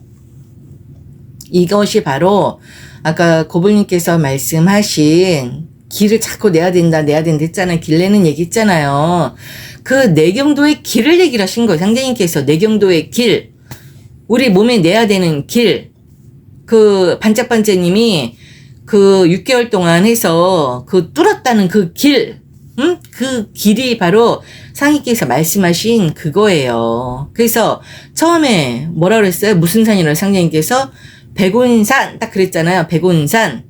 이것이 바로 아까 고불님께서 말씀하신 길을 자꾸 내야 된다 했잖아요. 길 내는 얘기 있잖아요. 그 내경도의 길을 얘기를 하신 거예요. 상대님께서 내경도의 길, 우리 몸에 내야 되는 길, 그 반짝반짝님이 그 6개월 동안 해서 그 뚫었다는 그 길, 그 길이 바로 상희께서 말씀하신 그거예요. 그래서 처음에 뭐라 그랬어요? 무슨 산이라고 상대님께서 백운산 딱 그랬잖아요. 백운산은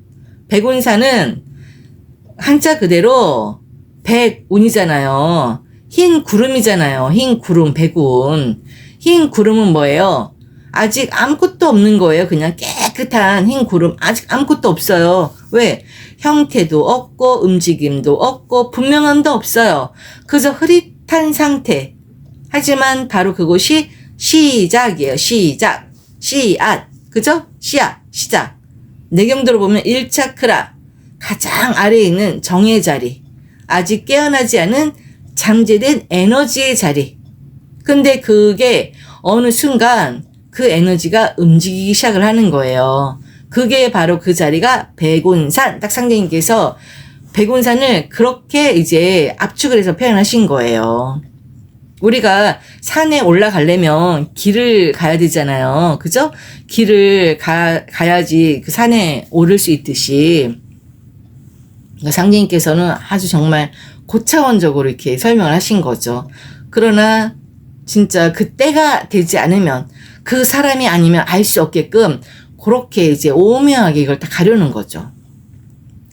한자 그대로 백운이잖아요. 흰 구름이잖아요. 흰 구름, 백운. 흰 구름은 뭐예요? 아직 아무것도 없는 거예요. 그냥 깨끗한 흰 구름. 아직 아무것도 없어요. 왜? 형태도 없고 움직임도 없고 분명함도 없어요. 그저 흐릿한 상태. 하지만 바로 그곳이 시작이에요. 시작. 씨앗. 그죠? 씨앗. 시작. 내경도로 보면 1차크라. 가장 아래에 있는 정의 자리. 아직 깨어나지 않은 잠재된 에너지의 자리. 근데 그게 어느 순간 그 에너지가 움직이기 시작을 하는 거예요. 그게 바로 그 자리가 백운산. 딱 상대님께서 백운산을 그렇게 이제 압축을 해서 표현하신 거예요. 우리가 산에 올라가려면 길을 가야 되잖아요. 그죠? 길을 가야지 그 산에 오를 수 있듯이. 상대님께서는 아주 정말 고차원적으로 이렇게 설명을 하신 거죠. 그러나 진짜 그 때가 되지 않으면 그 사람이 아니면 알 수 없게끔 그렇게 이제 오묘하게 이걸 다 가려는 거죠.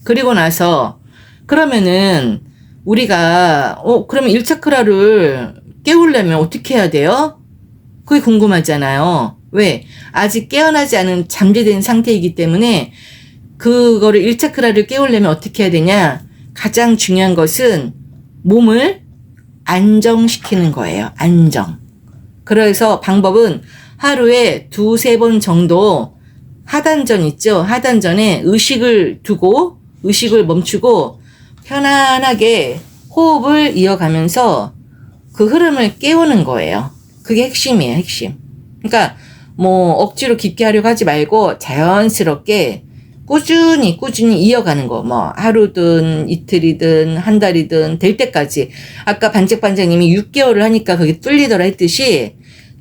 그리고 나서 그러면은 우리가 그러면 1차크라를 깨우려면 어떻게 해야 돼요? 그게 궁금하잖아요. 왜? 아직 깨어나지 않은 잠재된 상태이기 때문에 그거를 1차크라를 깨우려면 어떻게 해야 되냐? 가장 중요한 것은 몸을 안정시키는 거예요. 안정. 그래서 방법은 하루에 2-3번 정도 하단전 있죠? 하단전에 의식을 두고 의식을 멈추고 편안하게 호흡을 이어가면서 그 흐름을 깨우는 거예요. 그게 핵심이에요. 핵심. 그러니까 억지로 깊게 하려고 하지 말고 자연스럽게 꾸준히 이어가는 거. 뭐 하루든 이틀이든 한 달이든 될 때까지. 아까 반짝반짝님이 6개월을 하니까 그게 뚫리더라 했듯이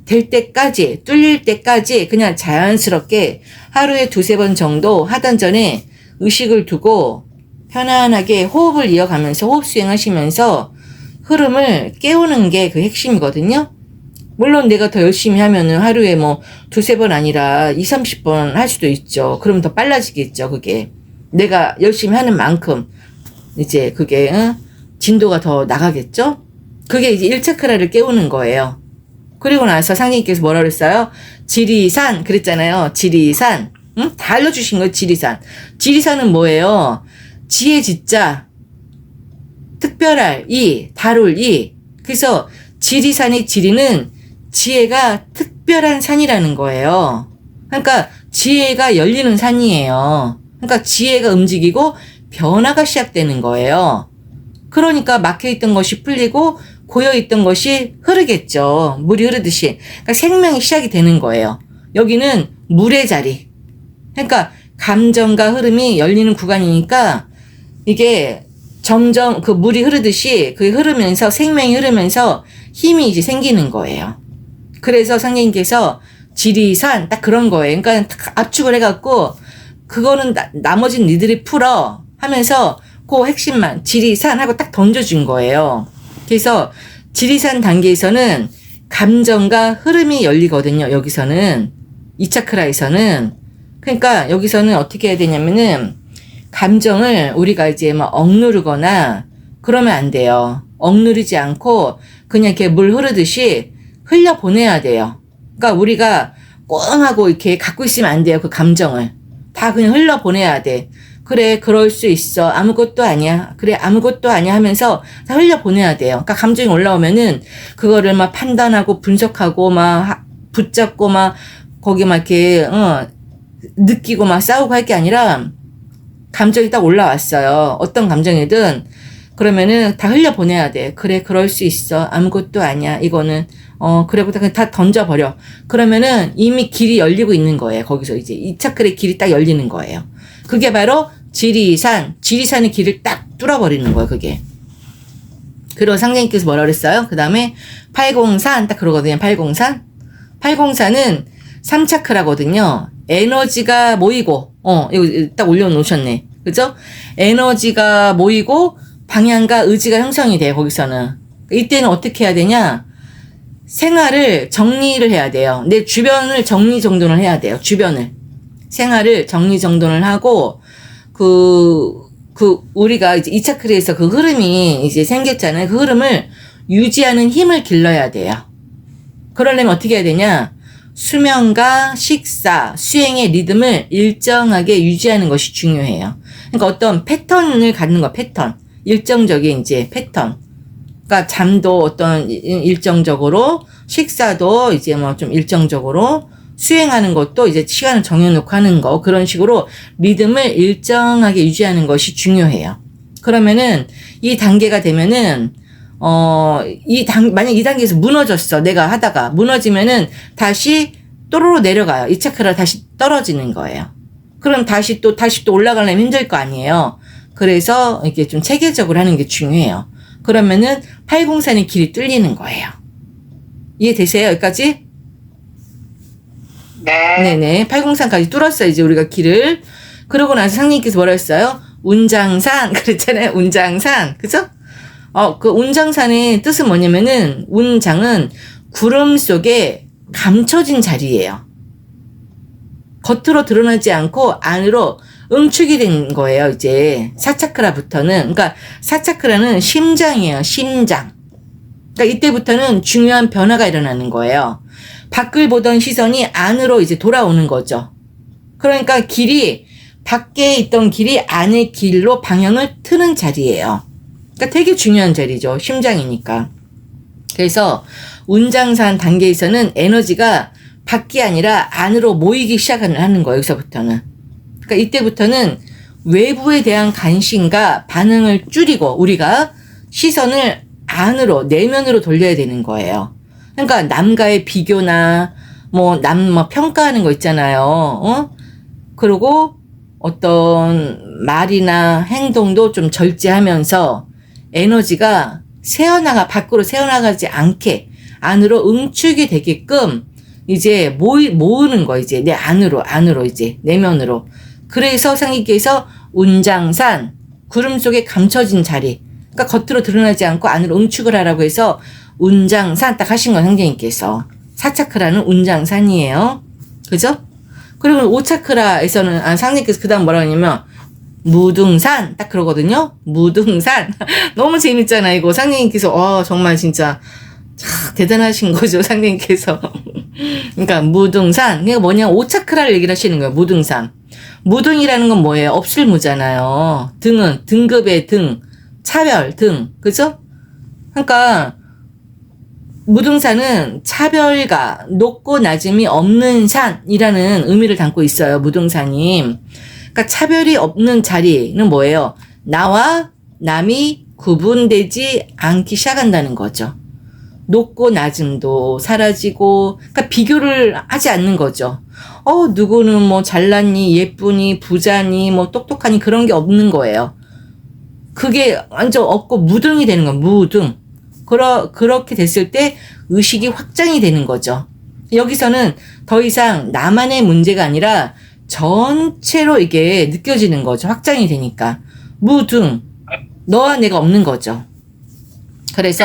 될 때까지, 뚫릴 때까지 그냥 자연스럽게 하루에 2-3번 정도 하던 전에 의식을 두고 편안하게 호흡을 이어가면서 호흡 수행하시면서 흐름을 깨우는 게 그 핵심이거든요. 물론 내가 더 열심히 하면은 하루에 뭐 2-3번 아니라 20-30번 할 수도 있죠. 그럼 더 빨라지겠죠, 그게. 내가 열심히 하는 만큼 이제 그게 진도가 더 나가겠죠? 그게 이제 1차크라를 깨우는 거예요. 그리고 나서 상님께서 뭐라 그랬어요? 지리산 그랬잖아요. 지리산. 다 알려주신 거예요. 지리산. 지리산은 뭐예요? 지혜 지자, 특별할 이, 다룰 이. 그래서 지리산의 지리는 지혜가 특별한 산이라는 거예요. 그러니까 지혜가 열리는 산이에요. 그러니까 지혜가 움직이고 변화가 시작되는 거예요. 그러니까 막혀있던 것이 풀리고 고여있던 것이 흐르겠죠. 물이 흐르듯이. 그러니까 생명이 시작이 되는 거예요. 여기는 물의 자리. 그러니까 감정과 흐름이 열리는 구간이니까 이게 점점 그 물이 흐르듯이 그게 흐르면서 생명이 흐르면서 힘이 이제 생기는 거예요. 그래서 상님께서 지리산 딱 그런 거예요. 그러니까 압축을 해갖고 그거는 나머지는 니들이 풀어 하면서 그 핵심만 지리산 하고 딱 던져준 거예요. 그래서 지리산 단계에서는 감정과 흐름이 열리거든요. 여기서는 2차크라에서는. 그러니까 여기서는 어떻게 해야 되냐면은 감정을 우리가 이제 막 억누르거나 그러면 안 돼요. 억누르지 않고 그냥 이렇게 물 흐르듯이 흘려보내야 돼요. 그러니까 우리가 꽁 하고 이렇게 갖고 있으면 안 돼요. 그 감정을. 다 그냥 흘려보내야 돼. 그래, 그럴 수 있어. 아무것도 아니야. 그래, 아무것도 아니야 하면서 다 흘려보내야 돼요. 그러니까 감정이 올라오면은 그거를 막 판단하고 분석하고 막 붙잡고 막 거기 막 이렇게, 느끼고 막 싸우고 할 게 아니라 감정이 딱 올라왔어요. 어떤 감정이든. 그러면은 다 흘려보내야 돼. 그래, 그럴 수 있어. 아무것도 아니야. 이거는, 그래보다 그냥 다 던져버려. 그러면은 이미 길이 열리고 있는 거예요. 거기서 이제 2차크의 길이 딱 열리는 거예요. 그게 바로 지리산의 길을 딱 뚫어버리는 거예요, 그게. 그리고 상장님께서 뭐라 그랬어요? 그 다음에 803, 딱 그러거든요, 803. 803은 3차크라거든요. 에너지가 모이고, 이거 딱 올려놓으셨네. 그죠? 에너지가 모이고, 방향과 의지가 형성이 돼요, 거기서는. 이때는 어떻게 해야 되냐? 생활을 정리를 해야 돼요. 내 주변을 정리정돈을 해야 돼요, 주변을. 생활을 정리정돈을 하고, 우리가 이제 2차크리에서 그 흐름이 이제 생겼잖아요. 그 흐름을 유지하는 힘을 길러야 돼요. 그러려면 어떻게 해야 되냐? 수면과 식사, 수행의 리듬을 일정하게 유지하는 것이 중요해요. 그러니까 어떤 패턴을 갖는 거, 패턴. 일정적인 이제 패턴. 그러니까 잠도 어떤 일정적으로, 식사도 이제 뭐 좀 일정적으로, 수행하는 것도 이제 시간을 정해놓고 하는 거, 그런 식으로 리듬을 일정하게 유지하는 것이 중요해요. 그러면은 이 단계가 되면은 만약 이 단계에서 무너졌어. 내가 하다가 무너지면은 다시 또로로 내려가요. 2차크라 다시 떨어지는 거예요. 그럼 다시 또 올라가려면 힘들 거 아니에요. 그래서 이렇게 좀 체계적으로 하는 게 중요해요. 그러면은 803의 길이 뚫리는 거예요. 이해되세요? 여기까지? 네. 네네. 803까지 뚫었어요. 이제 우리가 길을. 그러고 나서 상님께서 뭐라 했어요? 운장산. 그랬잖아요. 운장산. 그죠? 그 운장산의 뜻은 뭐냐면은, 운장은 구름 속에 감춰진 자리예요. 겉으로 드러나지 않고 안으로 응축이 된 거예요, 이제. 4차크라부터는. 그러니까 4차크라는 심장이에요, 심장. 그러니까 이때부터는 중요한 변화가 일어나는 거예요. 밖을 보던 시선이 안으로 이제 돌아오는 거죠. 그러니까 길이, 밖에 있던 길이 안의 길로 방향을 트는 자리예요. 그러니까 되게 중요한 자리죠. 심장이니까. 그래서 운장산 단계에서는 에너지가 밖이 아니라 안으로 모이기 시작하는 거예요. 여기서부터는. 그러니까 이때부터는 외부에 대한 관심과 반응을 줄이고 우리가 시선을 안으로, 내면으로 돌려야 되는 거예요. 그러니까 남과의 비교나 남 평가하는 거 있잖아요. 그리고 어떤 말이나 행동도 좀 절제하면서 에너지가 밖으로 새어나가지 않게 안으로 응축이 되게끔 이제 모으는 거, 이제 내 안으로 이제 내면으로. 그래서 상기께서 운장산, 구름 속에 감춰진 자리, 그러니까 겉으로 드러나지 않고 안으로 응축을 하라고 해서 운장산 딱 하신 건 상제님께서. 4차크라는 운장산이에요. 그죠? 그리고 5차크라에서는 상제님께서 그 다음 뭐라고 하냐면 무등산 딱 그러거든요. 무등산. 너무 재밌잖아 이거. 상제님께서 정말 진짜 대단하신 거죠, 상제님께서. 그러니까 무등산. 그러니까 뭐냐, 5차크라를 얘기를 하시는 거예요. 무등산. 무등이라는 건 뭐예요? 없을무잖아요. 등은 등급의 등, 차별 등, 그죠? 그러니까 무등산은 차별과 높고 낮음이 없는 산이라는 의미를 담고 있어요. 무등산이. 그러니까 차별이 없는 자리는 뭐예요? 나와 남이 구분되지 않기 시작한다는 거죠. 높고 낮음도 사라지고, 그러니까 비교를 하지 않는 거죠. 누구는 뭐 잘났니, 예쁘니, 부자니, 뭐 똑똑하니, 그런 게 없는 거예요. 그게 완전 없고 무등이 되는 거예요. 무등. 그렇게 됐을 때 의식이 확장이 되는 거죠. 여기서는 더 이상 나만의 문제가 아니라 전체로 이게 느껴지는 거죠. 확장이 되니까. 무등. 너와 내가 없는 거죠. 그래서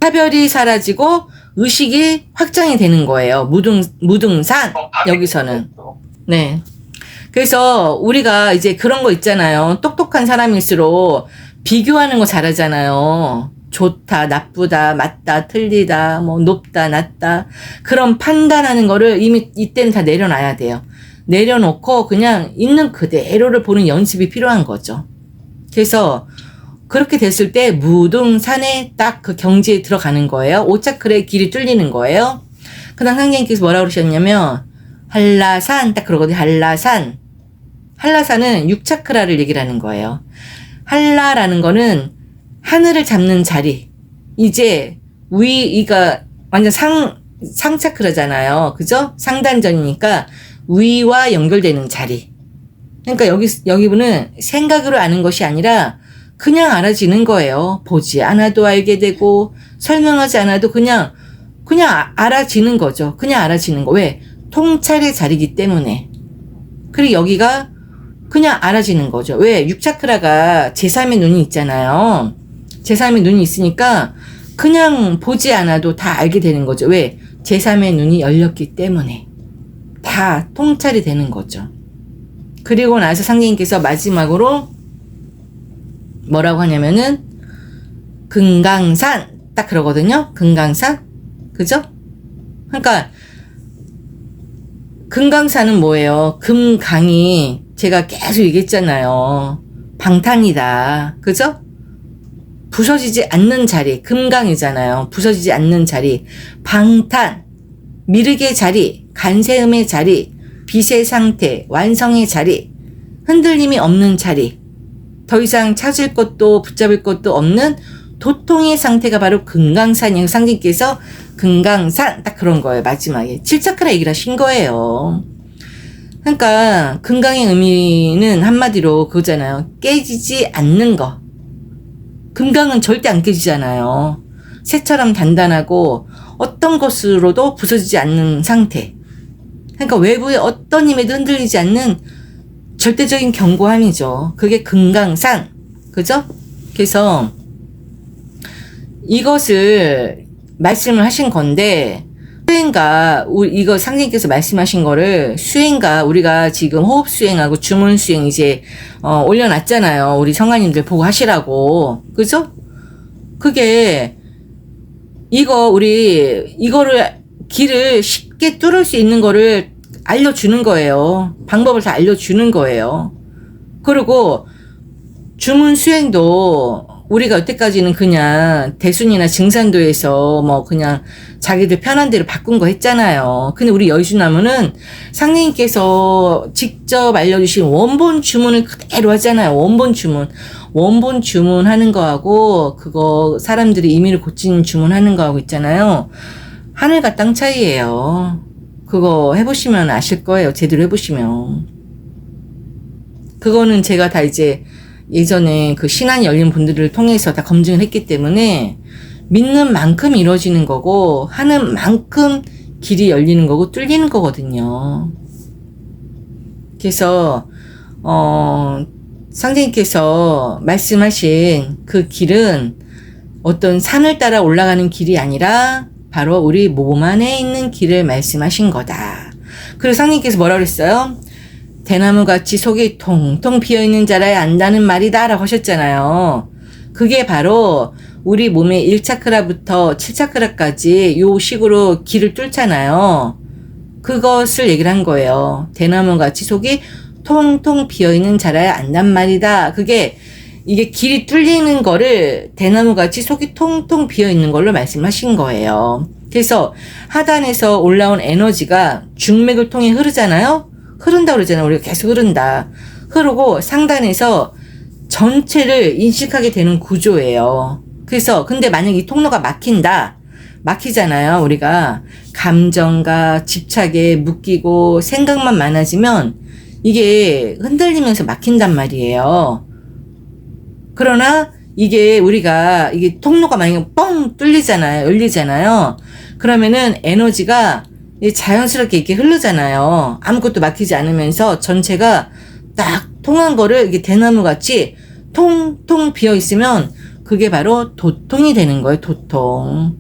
차별이 사라지고 의식이 확장이 되는 거예요. 무등산. 여기서는. 네. 그래서 우리가 이제 그런 거 있잖아요. 똑똑한 사람일수록 비교하는 거 잘하잖아요. 좋다, 나쁘다, 맞다, 틀리다, 뭐 높다, 낮다. 그런 판단하는 거를 이미 이때는 다 내려놔야 돼요. 내려놓고 그냥 있는 그대로를 보는 연습이 필요한 거죠. 그래서 그렇게 됐을 때 무등산에 딱 그 경지에 들어가는 거예요. 5차크라의 길이 뚫리는 거예요. 그다음 상제님께서 뭐라고 그러셨냐면 한라산 딱 그러거든요. 한라산. 한라산은 6차크라를 얘기를 하는 거예요. 한라라는 거는 하늘을 잡는 자리. 이제 이가 완전 상차크라잖아요. 그죠? 상단전이니까 위와 연결되는 자리. 그러니까 여기분은 생각으로 아는 것이 아니라 그냥 알아지는 거예요. 보지 않아도 알게 되고 설명하지 않아도 그냥 알아지는 거죠. 그냥 알아지는 거. 왜? 통찰의 자리이기 때문에. 그리고 여기가 그냥 알아지는 거죠. 왜? 6차크라가 제3의 눈이 있잖아요. 제3의 눈이 있으니까 그냥 보지 않아도 다 알게 되는 거죠. 왜? 제3의 눈이 열렸기 때문에. 다 통찰이 되는 거죠. 그리고 나서 상제님께서 마지막으로 뭐라고 하냐면은 금강산 딱 그러거든요. 금강산. 그죠? 그러니까 금강산은 뭐예요? 금강이 제가 계속 얘기했잖아요. 방탄이다. 그죠? 부서지지 않는 자리. 금강이잖아요. 부서지지 않는 자리. 방탄. 미륵의 자리. 간세음의 자리. 빛의 상태. 완성의 자리. 흔들림이 없는 자리. 더 이상 찾을 것도 붙잡을 것도 없는 도통의 상태가 바로 금강산이에요. 상제님께서 금강산 딱 그런 거예요. 마지막에 7차크라 얘기를 하신 거예요. 그러니까 금강의 의미는 한마디로 그거잖아요. 깨지지 않는 거. 금강은 절대 안 깨지잖아요. 새처럼 단단하고 어떤 것으로도 부서지지 않는 상태. 그러니까 외부의 어떤 힘에도 흔들리지 않는 절대적인 견고함이죠. 그게 금강산. 그죠? 그래서 이것을 말씀을 하신 건데 수행과 이거 상제님께서 말씀하신 거를 수행과 우리가 지금 호흡 수행하고 주문 수행 이제 올려놨잖아요. 우리 성가님들 보고 하시라고. 그죠? 그게 이거를 길을 쉽게 뚫을 수 있는 거를 알려주는 거예요. 방법을 다 알려주는 거예요. 그리고 주문 수행도 우리가 여태까지는 그냥 대순이나 증산도에서 뭐 그냥 자기들 편한 대로 바꾼 거 했잖아요. 근데 우리 여의주나무는 상님께서 직접 알려주신 원본 주문을 그대로 하잖아요. 원본 주문 하는 거하고 그거 사람들이 임의를 고치는 주문하는 거하고 있잖아요. 하늘과 땅 차이예요. 그거 해보시면 아실 거예요. 제대로 해보시면. 그거는 제가 다 이제 예전에 그 신안이 열린 분들을 통해서 다 검증을 했기 때문에 믿는 만큼 이루어지는 거고 하는 만큼 길이 열리는 거고 뚫리는 거거든요. 그래서 상제님께서 말씀하신 그 길은 어떤 산을 따라 올라가는 길이 아니라 바로 우리 몸 안에 있는 길을 말씀하신 거다. 그리고 상제님께서 뭐라고 그랬어요? 대나무같이 속이 통통 비어있는 자라야 안다는 말이다 라고 하셨잖아요. 그게 바로 우리 몸의 1차크라부터 7차크라까지 요 식으로 길을 뚫잖아요. 그것을 얘기를 한 거예요. 대나무같이 속이 통통 비어있는 자라야 안단 말이다. 그게 이게 길이 뚫리는 거를 대나무같이 속이 통통 비어있는 걸로 말씀하신 거예요. 그래서 하단에서 올라온 에너지가 중맥을 통해 흐르잖아요. 흐른다고 그러잖아요. 우리가 계속 흐른다. 흐르고 상단에서 전체를 인식하게 되는 구조예요. 그래서 근데 만약 이 통로가 막히잖아요. 우리가 감정과 집착에 묶이고 생각만 많아지면 이게 흔들리면서 막힌단 말이에요. 그러나 이게 우리가 이게 통로가 만약에 뻥 뚫리잖아요. 열리잖아요. 그러면은 에너지가 자연스럽게 이렇게 흐르잖아요. 아무것도 막히지 않으면서 전체가 딱 통한 거를 이게 대나무같이 통통 비어 있으면 그게 바로 도통이 되는 거예요. 도통.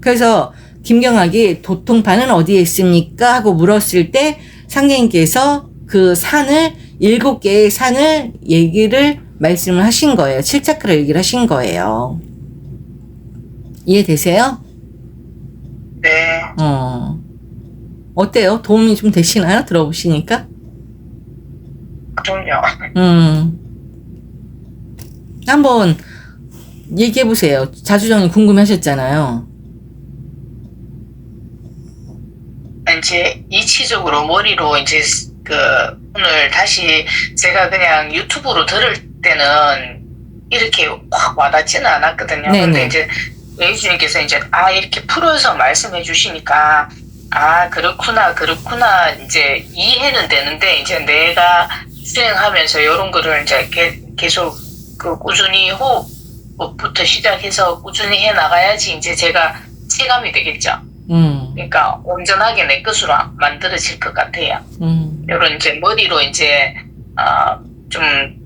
그래서 김경학이 도통판은 어디에 있습니까? 하고 물었을 때 상계님께서 그 산을 7개의 산을 말씀을 하신 거예요. 7차크라 얘기를 하신 거예요. 이해되세요? 네. 어때요? 도움이 좀 되시나요? 들어보시니까? 그럼요. 한번 얘기해보세요. 자주정이 궁금해 하셨잖아요. 이제 이치적으로 머리로 이제 오늘 다시 제가 그냥 유튜브로 들을 때는 이렇게 확 와닿지는 않았거든요. 네네. 근데 이제 예수님께서 이제 이렇게 풀어서 말씀해 주시니까 그렇구나 이제 이해는 되는데 이제 내가 수행하면서 이런 거를 이제 계속 꾸준히 호흡부터 시작해서 꾸준히 해 나가야지 이제 제가 체감이 되겠죠. 그러니까 온전하게 내 것으로 만들어질 것 같아요. 이런 이제 머리로 이제 좀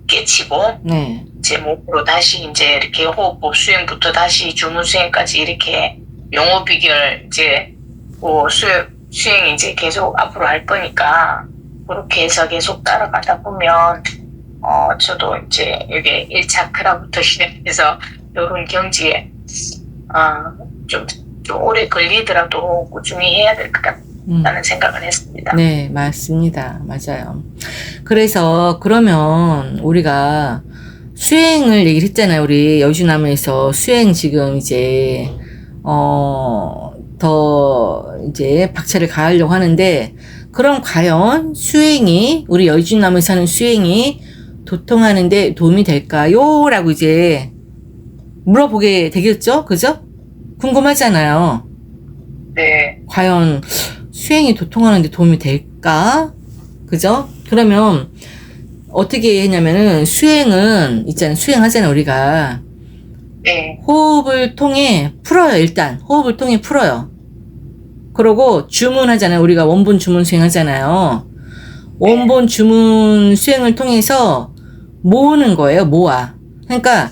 깨치고 네. 제 몸으로 다시 이제 이렇게 호흡법 수행부터 다시 주문 수행까지 이렇게 영어 비결 이제 수행 이제 계속 앞으로 할 거니까 그렇게 해서 계속 따라가다 보면 저도 이제 여기 1차크라부터 시작해서 이런 경지에 좀 오래 걸리더라도 꾸준히 해야 될 것 같다는 생각을 했습니다. 네, 맞습니다. 맞아요. 그래서 그러면 우리가 수행을 얘기를 했잖아요. 우리 여주나무에서 수행 지금 이제 더 이제 박차를 가하려고 하는데 그럼 과연 수행이 우리 여주나무에서 하는 수행이 도통하는데 도움이 될까요? 라고 이제 물어보게 되겠죠? 그죠? 궁금하잖아요. 네. 과연 수행이 도통하는데 도움이 될까? 그죠? 그러면 어떻게 했냐면은 수행은 있잖아요. 수행하잖아요. 우리가 네. 호흡을 통해 풀어요. 일단 호흡을 통해 풀어요. 그러고 주문하잖아요. 우리가 원본 주문 수행하잖아요. 원본 주문 수행을 통해서 모으는 거예요. 모아. 그러니까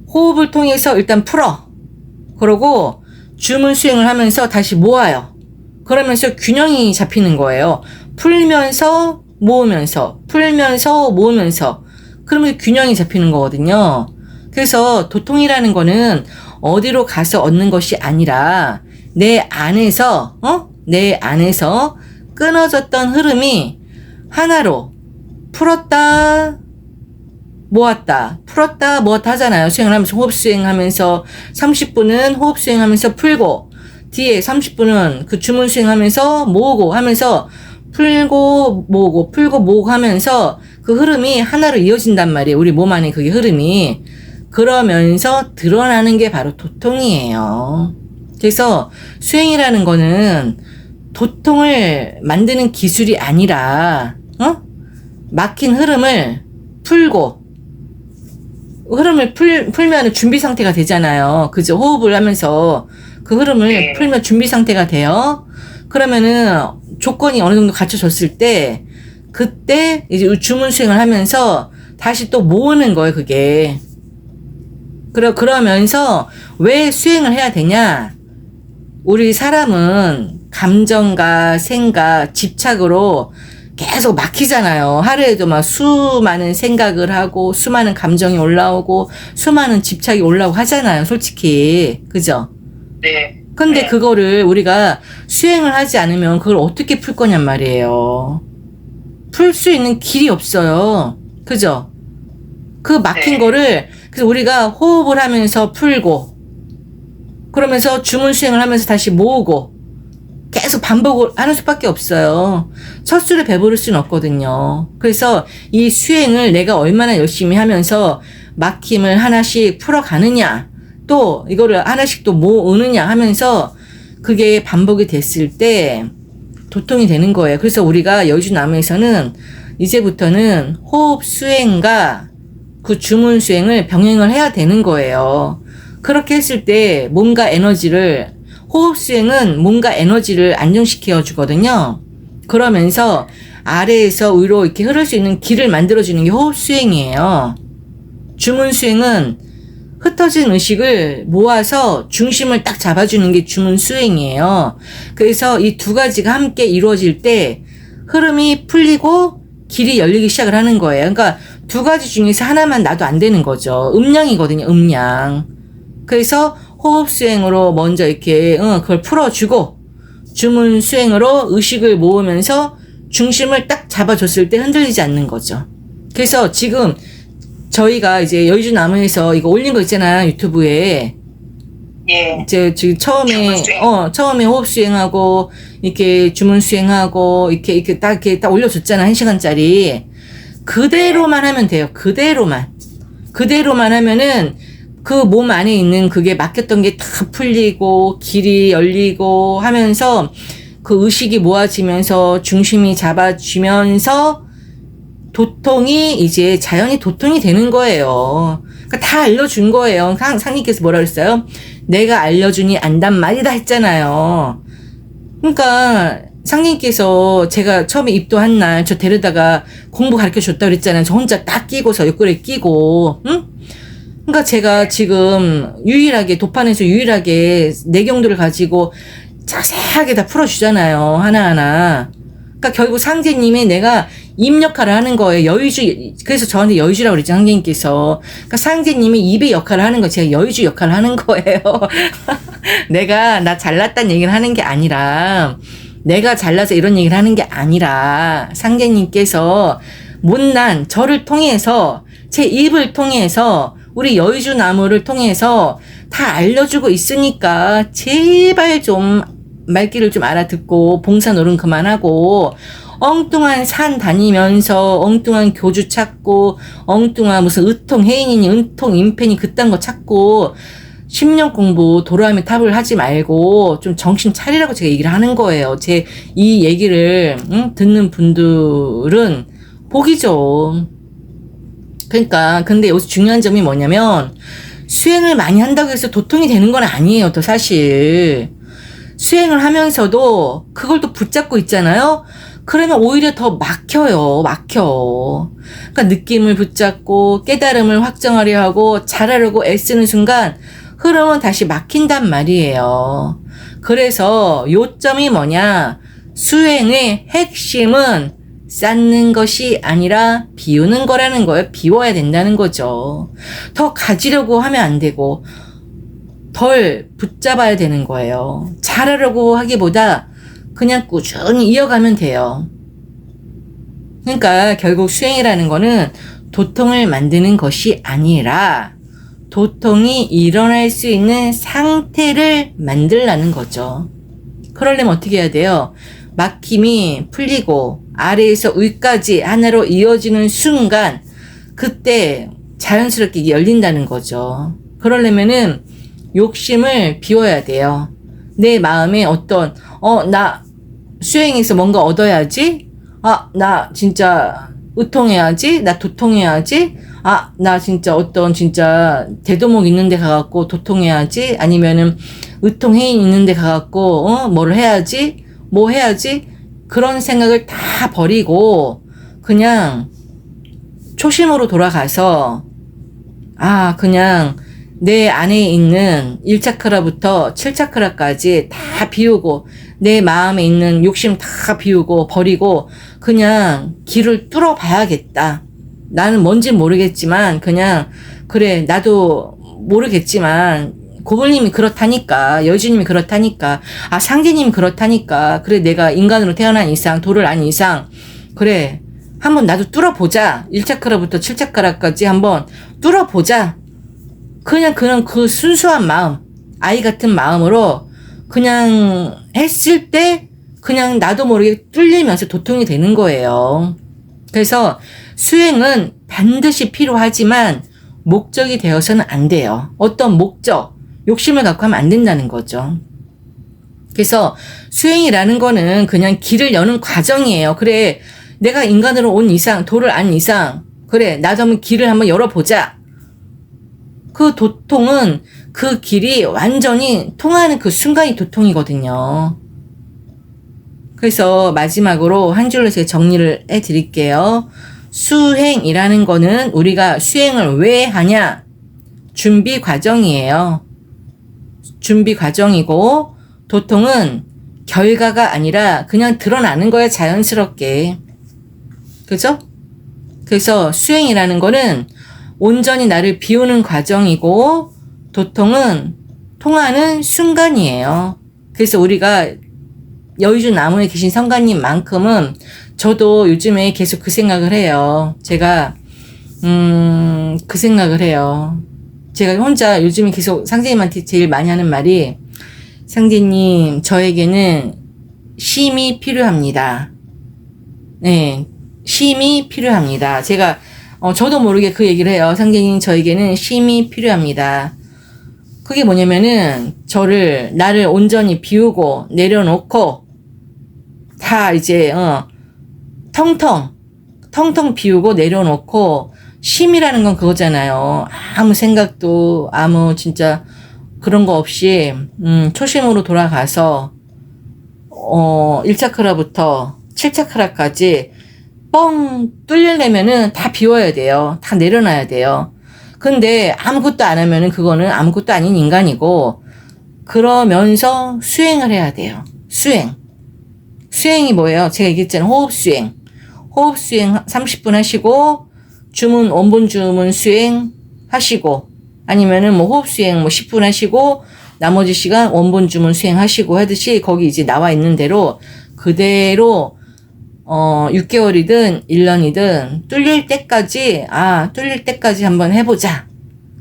호흡을 통해서 일단 풀어. 그러고 주문 수행을 하면서 다시 모아요. 그러면서 균형이 잡히는 거예요. 풀면서 모으면서 풀면서 모으면서 그러면 균형이 잡히는 거거든요. 그래서 도통이라는 거는 어디로 가서 얻는 것이 아니라 내 안에서 끊어졌던 흐름이 하나로 풀었다 모았다 풀었다 모았다 하잖아요. 수행을 하면서 호흡 수행하면서 30분은 호흡 수행하면서 풀고 뒤에 30분은 그 주문 수행하면서 모으고 하면서 풀고 모으고 풀고 모으고 하면서 그 흐름이 하나로 이어진단 말이에요. 우리 몸 안에 그게 흐름이. 그러면서 드러나는 게 바로 도통이에요. 그래서 수행이라는 거는 도통을 만드는 기술이 아니라 막힌 흐름을 풀고 흐름을 풀면 준비 상태가 되잖아요. 그죠? 호흡을 하면서 그 흐름을 네. 풀면 준비 상태가 돼요. 그러면은 조건이 어느 정도 갖춰졌을 때 그때 이제 주문 수행을 하면서 다시 또 모으는 거예요, 그게. 그러면서 왜 수행을 해야 되냐? 우리 사람은 감정과 생각, 집착으로 계속 막히잖아요. 하루에도 막 수많은 생각을 하고, 수많은 감정이 올라오고, 수많은 집착이 올라오고 하잖아요, 솔직히. 그죠? 네. 근데 네. 그거를 우리가 수행을 하지 않으면 그걸 어떻게 풀 거냔 말이에요. 풀 수 있는 길이 없어요. 그죠? 그 막힌 네. 거를, 그래서 우리가 호흡을 하면서 풀고, 그러면서 주문 수행을 하면서 다시 모으고, 계속 반복을 하는 수밖에 없어요. 첫 술에 배부를 수는 없거든요. 그래서 이 수행을 내가 얼마나 열심히 하면서 막힘을 하나씩 풀어가느냐, 또 이거를 하나씩 또 모으느냐 하면서 그게 반복이 됐을 때 도통이 되는 거예요. 그래서 우리가 여주나무에서는 이제부터는 호흡 수행과 그 주문 수행을 병행을 해야 되는 거예요. 그렇게 했을 때 몸과 에너지를, 호흡 수행은 몸과 에너지를 안정시켜 주거든요. 그러면서 아래에서 위로 이렇게 흐를 수 있는 길을 만들어주는 게 호흡 수행이에요. 주문 수행은 흩어진 의식을 모아서 중심을 딱 잡아주는 게 주문 수행이에요. 그래서 이 두 가지가 함께 이루어질 때 흐름이 풀리고 길이 열리기 시작을 하는 거예요. 그러니까 두 가지 중에서 하나만 놔도 안 되는 거죠. 음량이거든요, 음량. 그래서 호흡 수행으로 먼저 이렇게 그걸 풀어주고, 주문 수행으로 의식을 모으면서 중심을 딱 잡아줬을 때 흔들리지 않는 거죠. 그래서 지금 저희가 이제 여의주나무에서 이거 올린 거 있잖아, 유튜브에. 예. 이제 지금 주문 수행. 처음에 호흡 수행하고, 이렇게 주문 수행하고, 이렇게 딱 올려줬잖아, 1시간짜리. 그대로만 하면 돼요. 그대로만 하면은 그 몸 안에 있는 그게 막혔던 게 다 풀리고, 길이 열리고 하면서 그 의식이 모아지면서 중심이 잡아지면서 도통이 이제 자연히 도통이 되는 거예요. 그러니까 다 알려준 거예요. 상님께서 뭐라 그랬어요? 내가 알려주니 안단 말이다 했잖아요. 그러니까 상님께서 제가 처음에 입도한 날 저 데려다가 공부 가르쳐 줬다고 그랬잖아요. 저 혼자 딱 끼고서 옆구리에 끼고, 응? 그러니까 제가 지금 도판에서 유일하게 내경도를 가지고 자세하게 다 풀어주잖아요. 하나하나. 그러니까 결국 상제님이 내가 입 역할을 하는 거예요. 여의주, 그래서 저한테 여의주라고 그랬죠, 상제님께서. 그러니까 상제님이 입의 역할을 하는 거예요. 제가 여의주 역할을 하는 거예요. 나 잘났다는 얘기를 하는 게 아니라, 내가 잘나서 이런 얘기를 하는 게 아니라, 상제님께서 못난 저를 통해서, 제 입을 통해서, 우리 여의주 나무를 통해서 다 알려주고 있으니까, 제발 좀 말귀를 좀 알아듣고, 봉사 노름 그만하고, 엉뚱한 산 다니면서 엉뚱한 교주 찾고, 엉뚱한 무슨 의통 해인이니 은통 인펜이 그딴 거 찾고, 10년 공부 도로하며 탑을 하지 말고 좀 정신 차리라고 제가 얘기를 하는 거예요. 제 이 얘기를 듣는 분들은 복이죠. 그러니까 근데 여기서 중요한 점이 뭐냐면 수행을 많이 한다고 해서 도통이 되는 건 아니에요. 또 사실 수행을 하면서도 그걸 또 붙잡고 있잖아요. 그러면 오히려 더 막혀. 그러니까 느낌을 붙잡고 깨달음을 확정하려 하고 잘하려고 애쓰는 순간 흐름은 다시 막힌단 말이에요. 그래서 요점이 뭐냐? 수행의 핵심은 쌓는 것이 아니라 비우는 거라는 거예요. 비워야 된다는 거죠. 더 가지려고 하면 안 되고 덜 붙잡아야 되는 거예요. 잘하려고 하기보다 그냥 꾸준히 이어가면 돼요. 그러니까 결국 수행이라는 거는 도통을 만드는 것이 아니라 도통이 일어날 수 있는 상태를 만들라는 거죠. 그러려면 어떻게 해야 돼요? 막힘이 풀리고 아래에서 위까지 하나로 이어지는 순간 그때 자연스럽게 열린다는 거죠. 그러려면은 욕심을 비워야 돼요. 내 마음에 나 수행해서 뭔가 얻어야지? 나 진짜 의통해야지? 나 도통해야지? 아, 나 진짜 어떤 진짜 대도목 있는 데 가갖고 도통해야지? 아니면은 의통해인 있는 데 가갖고, 뭘 해야지? 뭐 해야지? 그런 생각을 다 버리고, 그냥 초심으로 돌아가서, 아, 그냥 내 안에 있는 1차크라부터 7차크라까지 다 비우고, 내 마음에 있는 욕심 다 비우고, 버리고, 그냥 길을 뚫어봐야겠다. 나는 뭔지 모르겠지만, 그냥, 그래, 나도 모르겠지만, 고글님이 그렇다니까, 여주님이 그렇다니까, 아, 상제님이 그렇다니까, 그래, 내가 인간으로 태어난 이상, 도를 안 이상, 그래, 한번 나도 뚫어보자. 1차크라부터 7차크라까지 한번 뚫어보자. 그냥 그 순수한 마음, 아이 같은 마음으로 그냥 했을 때 그냥 나도 모르게 뚫리면서 도통이 되는 거예요. 그래서 수행은 반드시 필요하지만 목적이 되어서는 안 돼요. 어떤 목적, 욕심을 갖고 하면 안 된다는 거죠. 그래서 수행이라는 거는 그냥 길을 여는 과정이에요. 그래, 내가 인간으로 온 이상, 도를 안 이상, 그래, 나도 한번 길을 한번 열어보자. 그 도통은 그 길이 완전히 통하는 그 순간이 도통이거든요. 그래서 마지막으로 한 줄로 제가 정리를 해드릴게요. 수행이라는 거는 우리가 수행을 왜 하냐? 준비 과정이에요. 준비 과정이고, 도통은 결과가 아니라 그냥 드러나는 거예요, 자연스럽게. 그죠? 그래서 수행이라는 거는 온전히 나를 비우는 과정이고, 도통은 통하는 순간이에요. 그래서 우리가 여의주 나무에 계신 성가님만큼은 저도 요즘에 계속 그 생각을 해요. 제가 그 생각을 해요. 제가 혼자 요즘에 계속 상제님한테 제일 많이 하는 말이, 상제님, 저에게는 쉼이 필요합니다. 네, 쉼이 필요합니다. 제가 저도 모르게 그 얘기를 해요. 상제님, 저에게는 쉼이 필요합니다. 그게 뭐냐면은 나를 온전히 비우고 내려놓고 다 이제 텅텅 비우고 내려놓고, 쉼이라는 건 그거잖아요. 아무 생각도 아무 진짜 그런 거 없이 초심으로 돌아가서 1차크라부터 7차크라까지 뻥 뚫리려면은 다 비워야 돼요. 다 내려놔야 돼요. 근데 아무것도 안 하면은 그거는 아무것도 아닌 인간이고, 그러면서 수행을 해야 돼요. 수행이 뭐예요? 제가 얘기했잖아요. 호흡수행 30분 하시고, 원본 주문 수행 하시고, 아니면은 뭐 호흡수행 뭐 10분 하시고, 나머지 시간 원본 주문 수행 하시고 하듯이, 거기 이제 나와 있는 대로 그대로 6개월이든 1년이든 뚫릴 때까지 한번 해보자.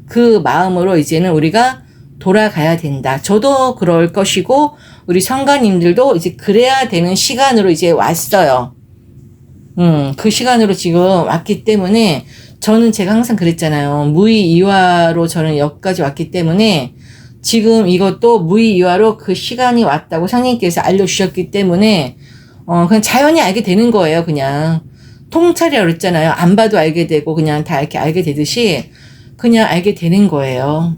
그 마음으로 이제는 우리가 돌아가야 된다. 저도 그럴 것이고, 우리 성가님들도 이제 그래야 되는 시간으로 이제 왔어요. 그 시간으로 지금 왔기 때문에, 저는 제가 항상 그랬잖아요. 무의이화로 저는 여기까지 왔기 때문에, 지금 이것도 무의이화로 그 시간이 왔다고 상님께서 알려주셨기 때문에, 그냥 자연히 알게 되는 거예요, 그냥. 통찰이라고 그랬잖아요. 안 봐도 알게 되고, 그냥 다 이렇게 알게 되듯이, 그냥 알게 되는 거예요.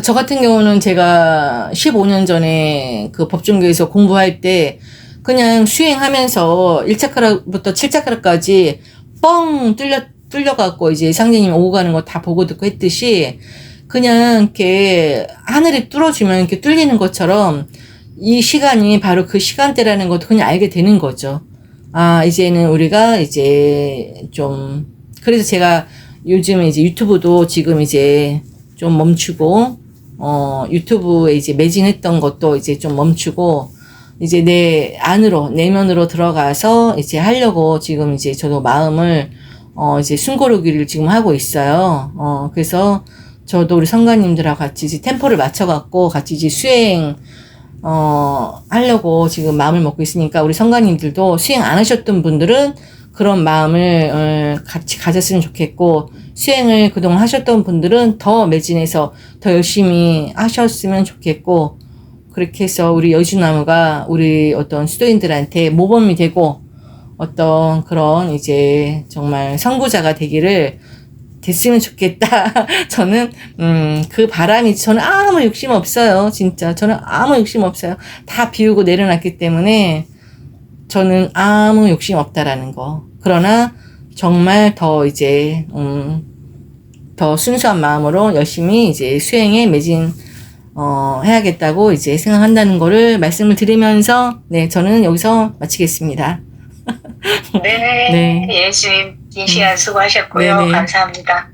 저 같은 경우는 제가 15년 전에 그 법종교에서 공부할 때, 그냥 수행하면서 1차크라부터 7차크라까지 뻥 뚫려갖고 이제 상제님 오고 가는 거 다 보고 듣고 했듯이, 그냥 이렇게 하늘이 뚫어주면 이렇게 뚫리는 것처럼, 이 시간이 바로 그 시간대라는 것도 그냥 알게 되는 거죠. 아, 이제는 우리가 이제 그래서 제가 요즘에 이제 유튜브도 지금 이제 좀 멈추고, 유튜브에 이제 매진했던 것도 이제 좀 멈추고, 이제 내면으로 들어가서 이제 하려고 지금 이제 저도 마음을, 이제 숨고르기를 지금 하고 있어요. 그래서 저도 우리 성가님들하고 같이 이제 템포를 맞춰갖고 같이 이제 수행, 하려고 지금 마음을 먹고 있으니까, 우리 성가님들도 수행 안 하셨던 분들은 그런 마음을 같이 가졌으면 좋겠고, 수행을 그동안 하셨던 분들은 더 매진해서 더 열심히 하셨으면 좋겠고, 그렇게 해서 우리 여주나무가 우리 어떤 수도인들한테 모범이 되고, 어떤 그런 이제 정말 선구자가 되기를 됐으면 좋겠다. 저는 그 바람이 저는 아무 욕심 없어요. 진짜 저는 아무 욕심 없어요. 다 비우고 내려놨기 때문에 저는 아무 욕심 없다라는 거. 그러나 정말 더 이제 더 순수한 마음으로 열심히 이제 수행에 매진 해야겠다고 이제 생각한다는 거를 말씀을 드리면서 네, 저는 여기서 마치겠습니다. 네, 네. 예, 주님 긴 시간 수고하셨고요. 네네. 감사합니다.